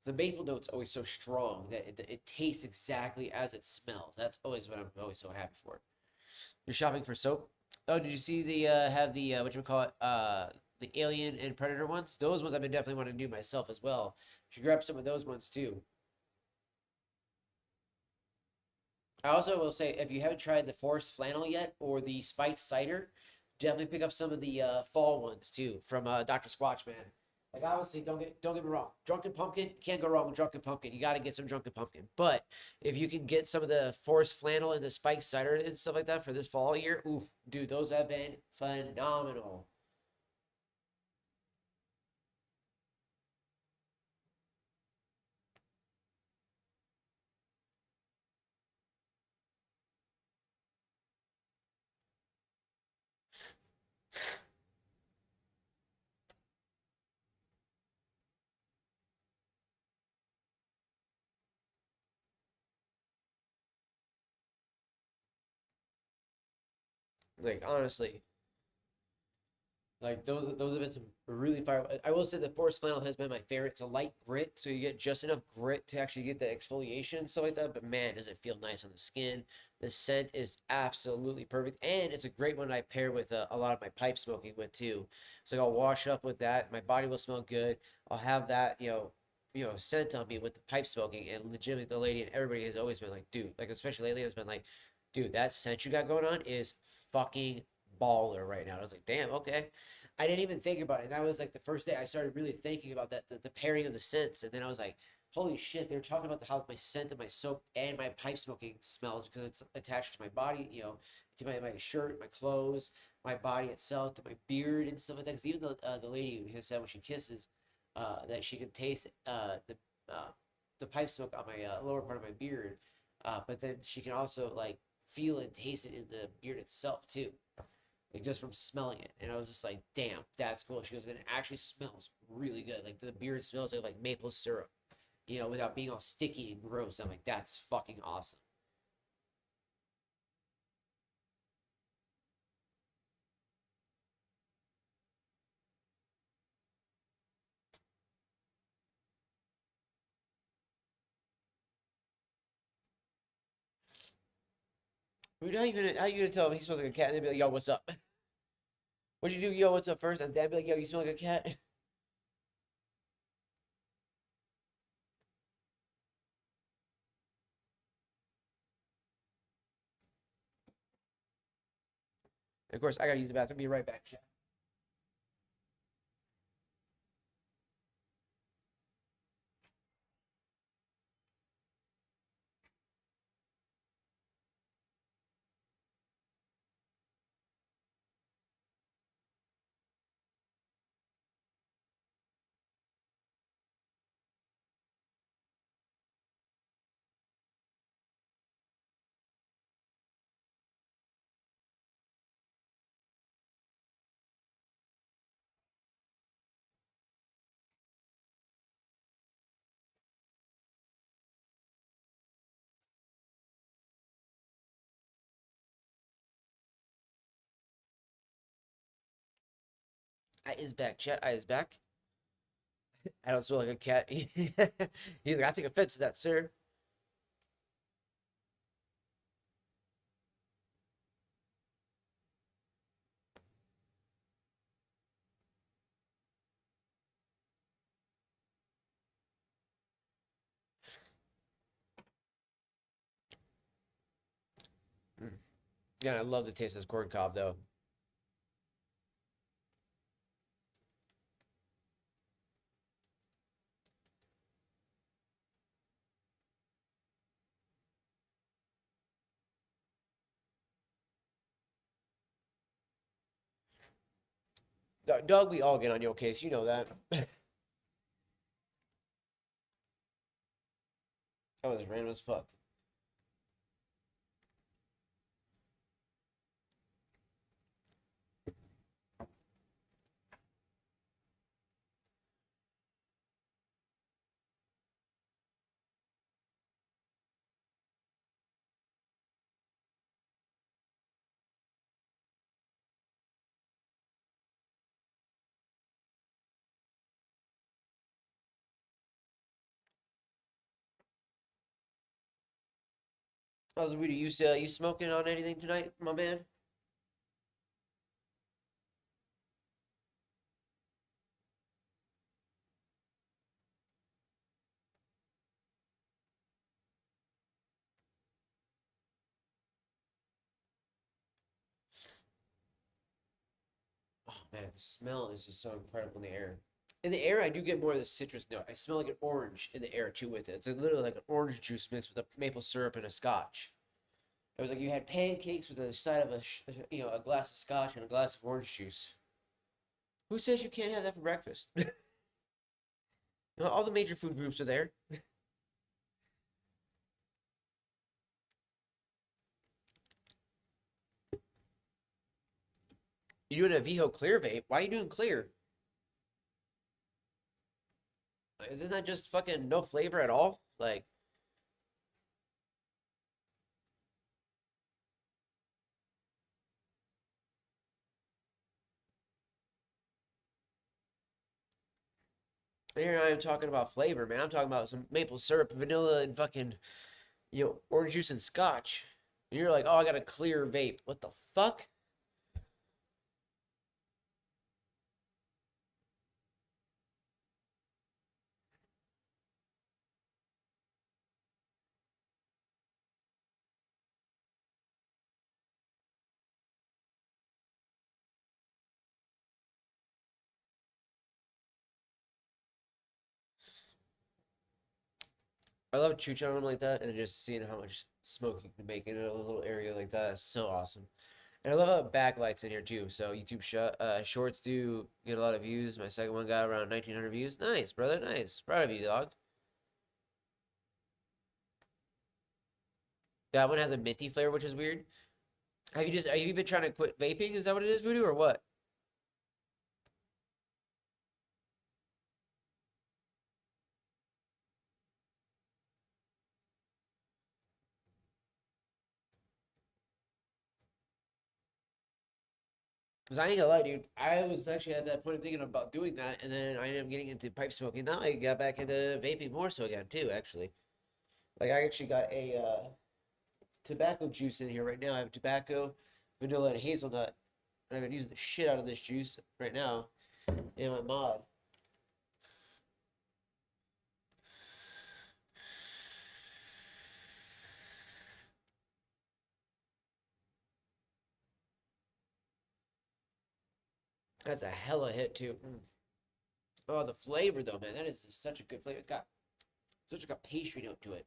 S1: the maple note's always so strong that it tastes exactly as it smells. That's always what I'm always so happy for. You're shopping for soap? Oh, did you see the have the what you call it? The alien and predator ones? Those ones I've been definitely wanting to do myself as well. You should grab some of those ones too. I also will say if you haven't tried the forest flannel yet or the spiked cider, definitely pick up some of the fall ones too from Dr. Squatch Man. Like obviously, don't get me wrong. Drunken pumpkin, can't go wrong with drunken pumpkin. You got to get some drunken pumpkin. But if you can get some of the forest flannel and the spiked cider and stuff like that for this fall year, oof, dude, those have been phenomenal. Like honestly, like those have been some really fire. I will say the forest flannel has been my favorite. It's a light grit, so you get just enough grit to actually get the exfoliation and stuff like that. But man, does it feel nice on the skin. The scent is absolutely perfect, and it's a great one I pair with a lot of my pipe smoking with too. So I'll wash up with that. My body will smell good. I'll have that scent on me with the pipe smoking, and legitimately the lady and everybody has always been like, dude, like especially lately has been like, dude, that scent you got going on is fucking baller right now. I was like, damn, okay. I didn't even think about it. And that was like the first day I started really thinking about that, the pairing of the scents. And then I was like, holy shit, they were talking about how my scent and my soap and my pipe smoking smells because it's attached to my body, to my shirt, my clothes, my body itself, to my beard and stuff like that. Because even the lady who said when she kisses, that she could taste the pipe smoke on my lower part of my beard, but then she can also like feel and taste it in the beard itself too, like just from smelling it. And I was just like, damn, that's cool. She goes, and it actually smells really good. Like the beard smells like maple syrup, without being all sticky and gross. I'm like, that's fucking awesome. I mean, how you gonna tell him he smells like a cat and then be like, yo, what's up? What'd you do? Yo, what's up first? And then be like, yo, you smell like a cat. And of course, I gotta use the bathroom. Be right back, chat. I is back, chat. I is back. I don't smell like a cat. He's like, I take offense to that, sir. Mm. Yeah, I love the taste of this corn cob though. Dog, we all get on your case. You know that. That was random as fuck. How's the video? You smoking on anything tonight, my man? Oh man, the smell is just so incredible in the air. In the air, I do get more of the citrus note. I smell like an orange in the air too with it. It's literally like an orange juice mixed with a maple syrup and a scotch. It was like you had pancakes with a side of a glass of scotch and a glass of orange juice. Who says you can't have that for breakfast? All the major food groups are there. You doing a Viho clear vape? Why are you doing clear? Isn't that just fucking no flavor at all? Like, here I am talking about flavor, man. I'm talking about some maple syrup, vanilla, and fucking, orange juice and scotch. And you're like, oh, I got a clear vape. What the fuck? I love chewing on them like that and just seeing how much smoke you can make in a little area like that is so awesome. And I love how backlights in here too. So YouTube shorts do get a lot of views. My second one got around 1,900 views. Nice, brother. Nice. Proud of you, dog. That one has a minty flavor, which is weird. Have you been trying to quit vaping? Is that what it is, Voodoo, or what? Because I ain't gonna lie, dude. I was actually at that point of thinking about doing that, and then I ended up getting into pipe smoking. Now I got back into vaping more so again, too, actually. Like, I actually got a tobacco juice in here right now. I have tobacco, vanilla, and hazelnut. And I've been using the shit out of this juice right now in my mod. That's a hella hit, too. Mm. Oh, the flavor, though, man. That is just such a good flavor. It's got such like a pastry note to it.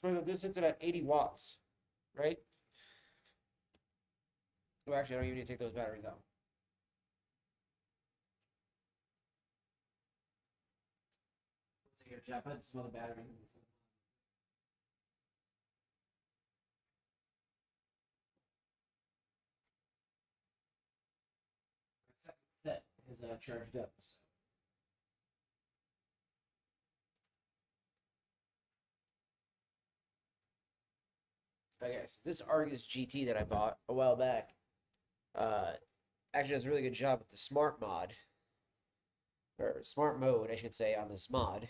S1: So this hits it at 80 watts, right? Well, actually, I don't even need to take those batteries out. Let's take a shot. Put some other batteries in this. Second set is charged up. Okay, so this Argus GT that I bought a while back, uh, actually does a really good job with the smart mod, or smart mode, I should say, on this mod,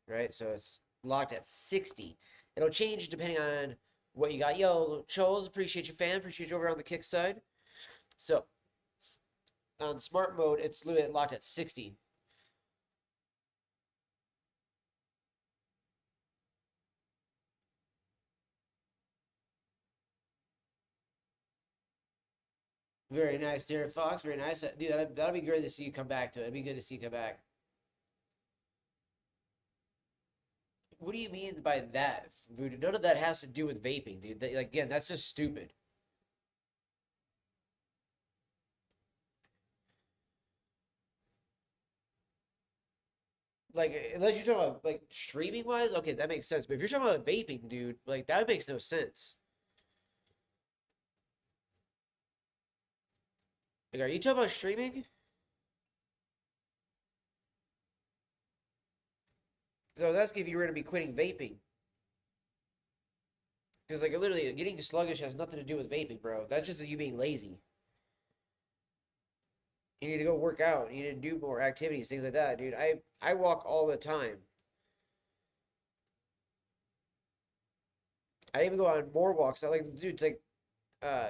S1: right? So it's locked at 60. It'll change depending on what you got. Yo, Choles, appreciate you, fan. Appreciate you over on the kick side. So on smart mode, it's literally locked at 60. Very nice, Derek Fox. Very nice. Dude, that'll be great to see you come back to it. It'd be good to see you come back. What do you mean by that, Voodoo? None of that has to do with vaping, dude. Like, again, that's just stupid. Like, unless you're talking about, like, streaming wise, okay, that makes sense. But if you're talking about vaping, dude, like, that makes no sense. Like, are you talking about streaming? Because I was asking if you were going to be quitting vaping. Because, like, literally, getting sluggish has nothing to do with vaping, bro. That's just you being lazy. You need to go work out. You need to do more activities, things like that, dude. I walk all the time. I even go on more walks. I like, dude, it's like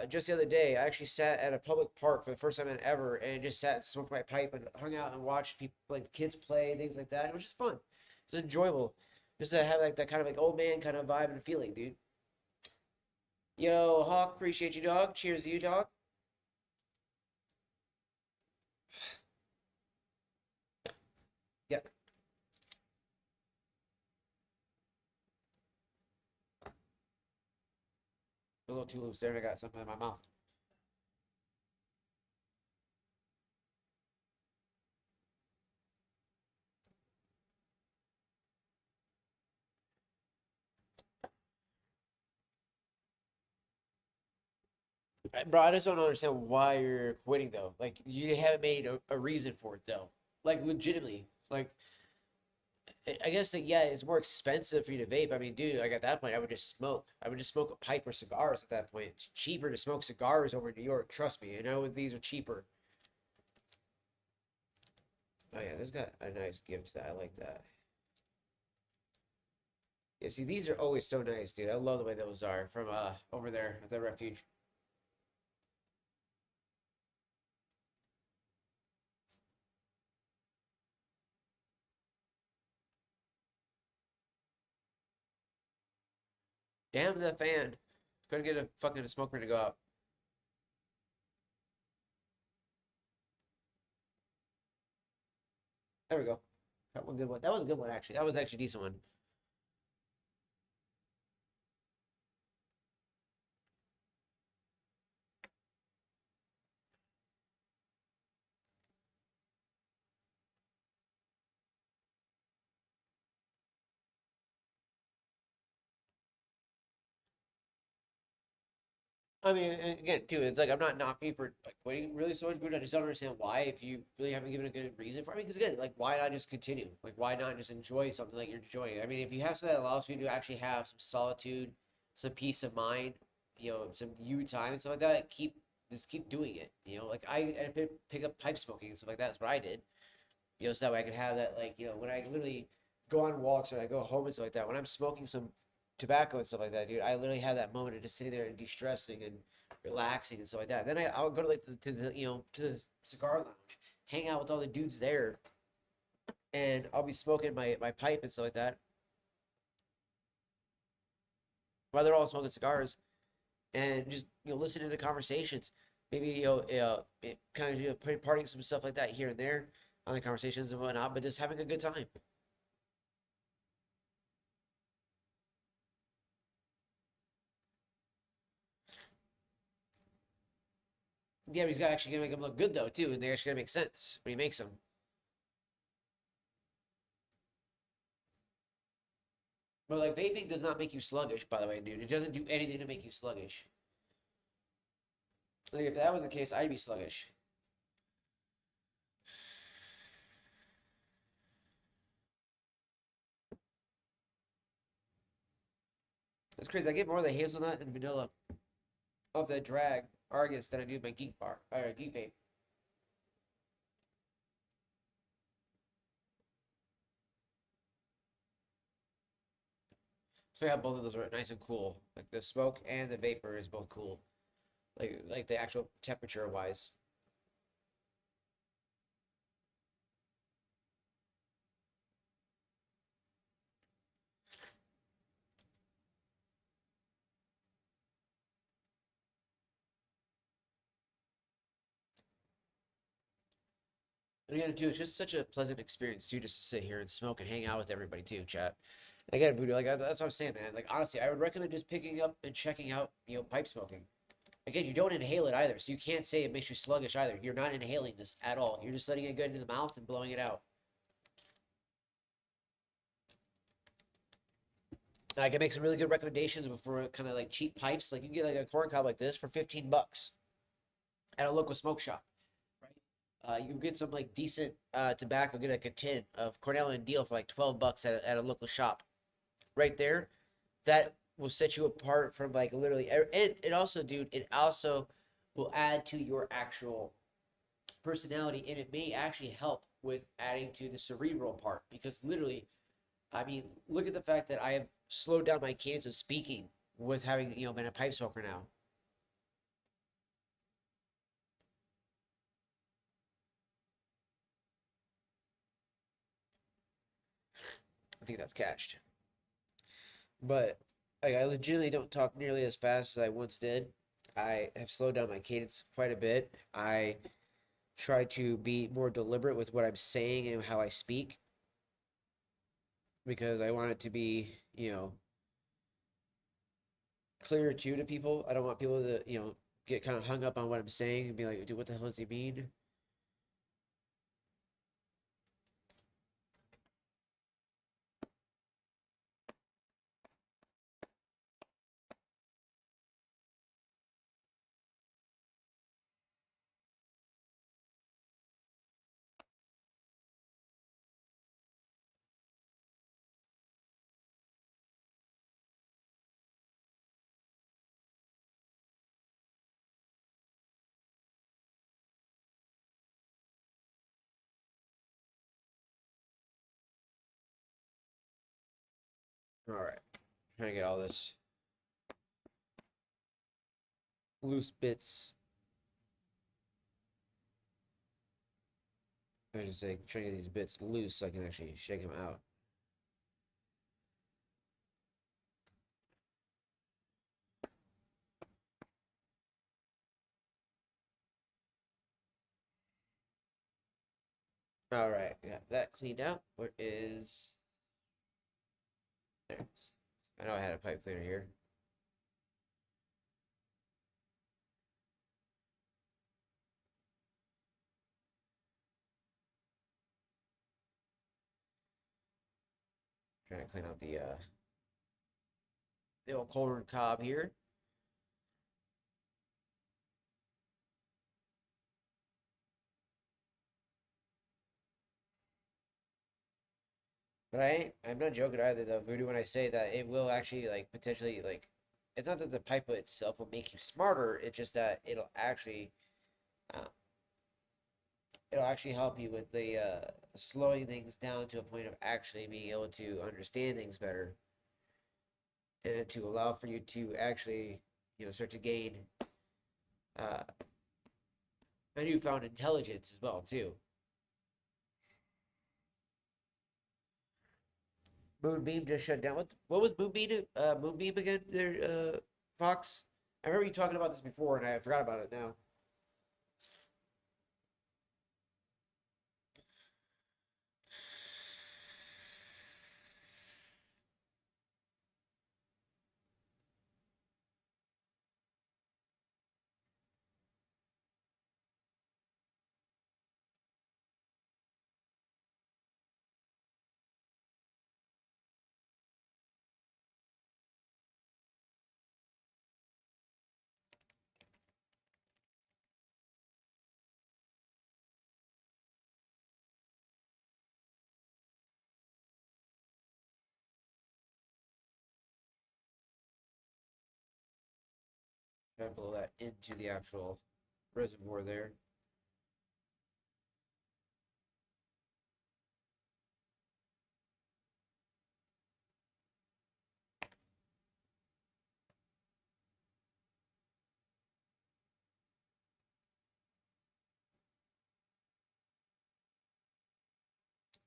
S1: just the other day, I actually sat at a public park for the first time in ever and just sat and smoked my pipe and hung out and watched people, like the kids play, things like that. It was just fun. It was enjoyable. Just to have like that kind of like old man kind of vibe and feeling, dude. Yo, Hawk, appreciate you, dog. Cheers to you, dog. Yeah, a little too loose there, and I got something in my mouth. Bro, I just don't understand why you're quitting though. Like you haven't made a reason for it though. Like legitimately. Like I guess that yeah, it's more expensive for you to vape. I mean, dude, like at that point, I would just smoke. I would just smoke a pipe or cigars at that point. It's cheaper to smoke cigars over in New York. Trust me, you know these are cheaper. Oh yeah, this got a nice gift that I like that. Yeah, see, these are always so nice, dude. I love the way those are from over there at the Refuge. Damn the fan. Couldn't get a fucking smoker to go out. There we go. That one good one. That was a good one actually. That was actually a decent one. I mean, and again, too, it's like I'm not knocking you for like quitting really so much, but I just don't understand why if you really haven't given a good reason for it. I mean, because again, like why not just continue? Like why not just enjoy something like you're enjoying? I mean, if you have something that allows you to actually have some solitude, some peace of mind, some you time and stuff like that, keep doing it. Like I pick up pipe smoking and stuff like that. That's what I did. So that way I could have that like when I literally go on walks or I go home and stuff like that. When I'm smoking some tobacco and stuff like that, dude, I literally have that moment of just sitting there and de-stressing and relaxing and stuff like that. Then I'll go to like to the cigar lounge, hang out with all the dudes there, and I'll be smoking my pipe and stuff like that while they're all smoking cigars and just listening to the conversations. Maybe kind of partying some stuff like that here and there on the conversations and whatnot, but just having a good time. Yeah, but he's got actually gonna make them look good though too, and they're actually gonna make sense when he makes them. But like vaping does not make you sluggish, by the way, dude. It doesn't do anything to make you sluggish. Like if that was the case, I'd be sluggish. That's crazy. I get more of the hazelnut and vanilla off that drag Argus than I do my geek bar or geek vape. So yeah, both of those are nice and cool. Like the smoke and the vapor is both cool. Like the actual temperature wise. And again, too, it's just such a pleasant experience too, just to sit here and smoke and hang out with everybody too, chat. And again, Voodoo, like that's what I'm saying, man. Like honestly, I would recommend just picking up and checking out, pipe smoking. Again, you don't inhale it either, so you can't say it makes you sluggish either. You're not inhaling this at all. You're just letting it go into the mouth and blowing it out. I can make some really good recommendations for kind of like cheap pipes. Like you can get like a corn cob like this for $15 at a local smoke shop, right? You can get some like decent tobacco, get like a tin of Cornell and Diehl for like $12 at a local shop, right there. That will set you apart from like literally. And it also, dude, it also will add to your actual personality, and it may actually help with adding to the cerebral part because literally, I mean, look at the fact that I have slowed down my cadence of speaking with having, been a pipe smoker now. I think that's catched. But like, I legitimately don't talk nearly as fast as I once did. I have slowed down my cadence quite a bit. I try to be more deliberate with what I'm saying and how I speak because I want it to be, clear too to people. I don't want people to, get kind of hung up on what I'm saying and be like, dude, what the hell does he mean? All right. Trying to get all this loose bits. I should say, trying to get these bits loose so I can actually shake them out. All right, got that cleaned out. Where is... There it is. I know I had a pipe cleaner here. Trying to clean out the old corn cob here. But I'm not joking either though, Voodoo, when I say that it will actually like potentially like it's not that the pipe itself will make you smarter, it's just that uh, it'll actually help you with the slowing things down to a point of actually being able to understand things better and to allow for you to actually, start to gain uh, a newfound intelligence as well too. Moonbeam just shut down. What was Moonbeam? Moonbeam again? There, Fox. I remember you talking about this before, and I forgot about it now. Try to blow that into the actual reservoir there.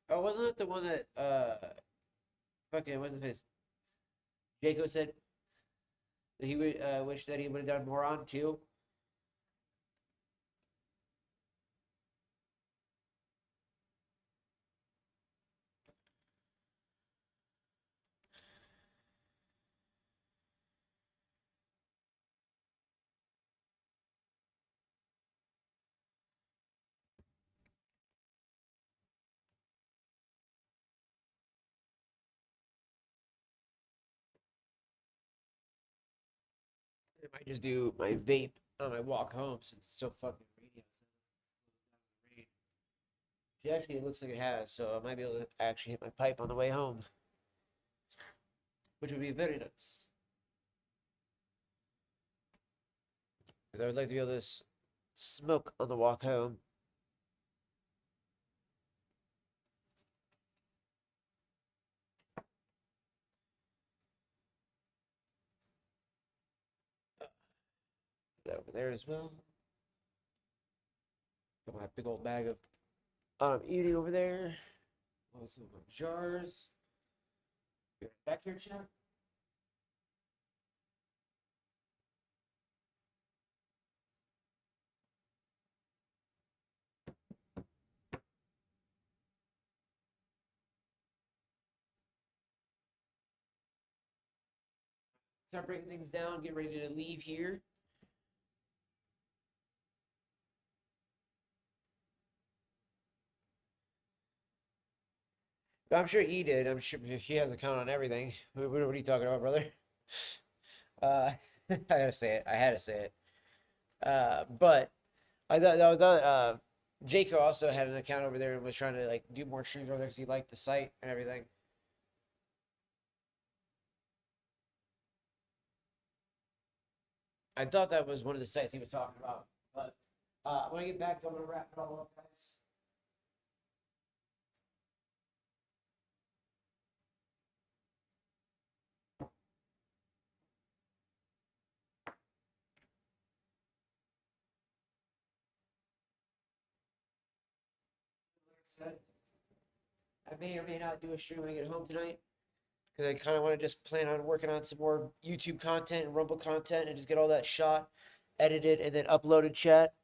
S1: Oh, wasn't it the one that fucking what's his face? Jacob said that he would wish that he would have done more on too. I might just do my vape on my walk home since it's so fucking rainy. Actually, it looks like it has, so I might be able to actually hit my pipe on the way home, which would be very nice. Because I would like to be able to smoke on the walk home Put that over there as well. Got my big old bag of eating over there. Also my jars. Back here, champ. Start breaking things down, get ready to leave here. I'm sure he did. I'm sure he has a count on everything. What are you talking about, brother? I gotta say it. I had to say it. But I thought Jaco also had an account over there and was trying to like do more streams over there because he liked the site and everything. I thought that was one of the sites he was talking about. But when I get back, I'm gonna wrap it all up, guys. Like I said, I may or may not do a stream when I get home tonight because I kind of want to just plan on working on some more YouTube content and Rumble content and just get all that shot, edited, and then uploaded. Chat.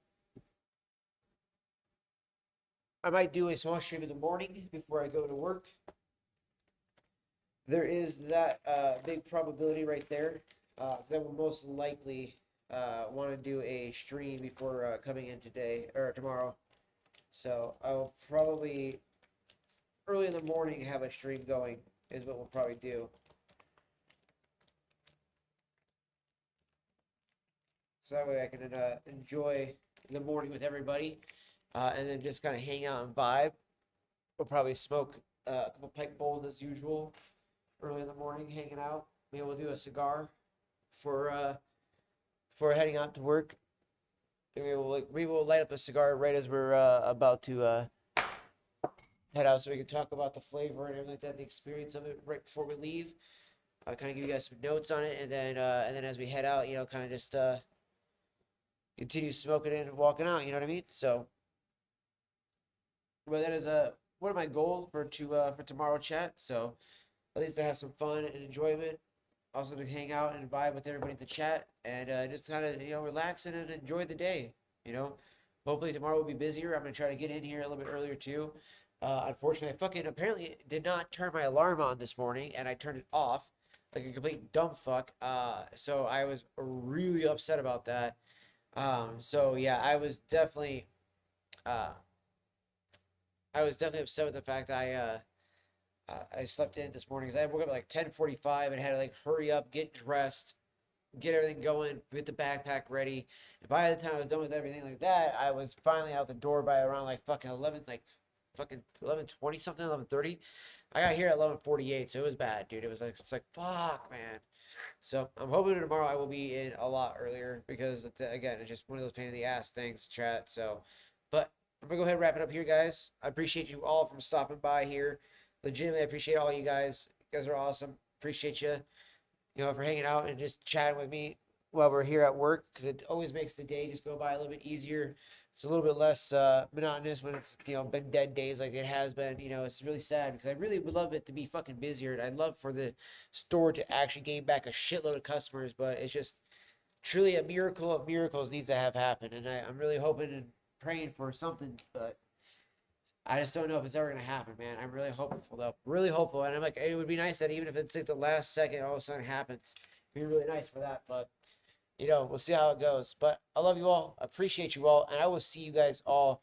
S1: I might do a small stream in the morning before I go to work. There is that big probability right there that will most likely want to do a stream before coming in today or tomorrow. So I'll probably early in the morning have a stream going is what we'll probably do. So that way I can enjoy the morning with everybody and then just kind of hang out and vibe. We'll probably smoke a couple pipe bowls as usual early in the morning, hanging out. Maybe we'll do a cigar for heading out to work. We will light up a cigar right as we're about to head out, so we can talk about the flavor and everything like that, the experience of it right before we leave. Kind of give you guys some notes on it, and then as we head out, kind of just continue smoking it and walking out. You know what I mean? So, well, that is one of my goals for tomorrow chat. So, at least to have some fun and enjoyment. Also to hang out and vibe with everybody in the chat and just kind of relax and enjoy the day. Hopefully tomorrow will be busier. I'm gonna try to get in here a little bit earlier too. Unfortunately, I fucking apparently did not turn my alarm on this morning, and I turned it off like a complete dumb fuck. So I was really upset about that. So yeah, uh, I was definitely upset with the fact I slept in this morning because I woke up at like 10:45 and had to like hurry up, get dressed, get everything going, get the backpack ready. And by the time I was done with everything like that, I was finally out the door by around like fucking 11, like fucking 11:20 something, 11:30. I got here at 11:48, so it was bad, dude. It's like fuck, man. So I'm hoping tomorrow I will be in a lot earlier because again, it's just one of those pain in the ass things to chat. So, but I'm gonna go ahead and wrap it up here, guys. I appreciate you all from stopping by here. Legitimately, I appreciate all you guys. You guys are awesome. Appreciate you, for hanging out and just chatting with me while we're here at work because it always makes the day just go by a little bit easier. It's a little bit less monotonous when it's been dead days like it has been. It's really sad because I really would love it to be fucking busier. I'd love for the store to actually gain back a shitload of customers, but it's just truly a miracle of miracles needs to have happened, and I'm really hoping and praying for something, but I just don't know if it's ever gonna happen, man. I'm really hopeful though, really hopeful, and I'm like, it would be nice that even if it's like the last second, all of a sudden happens, it'd be really nice for that, but. We'll see how it goes. But I love you all. I appreciate you all. And I will see you guys all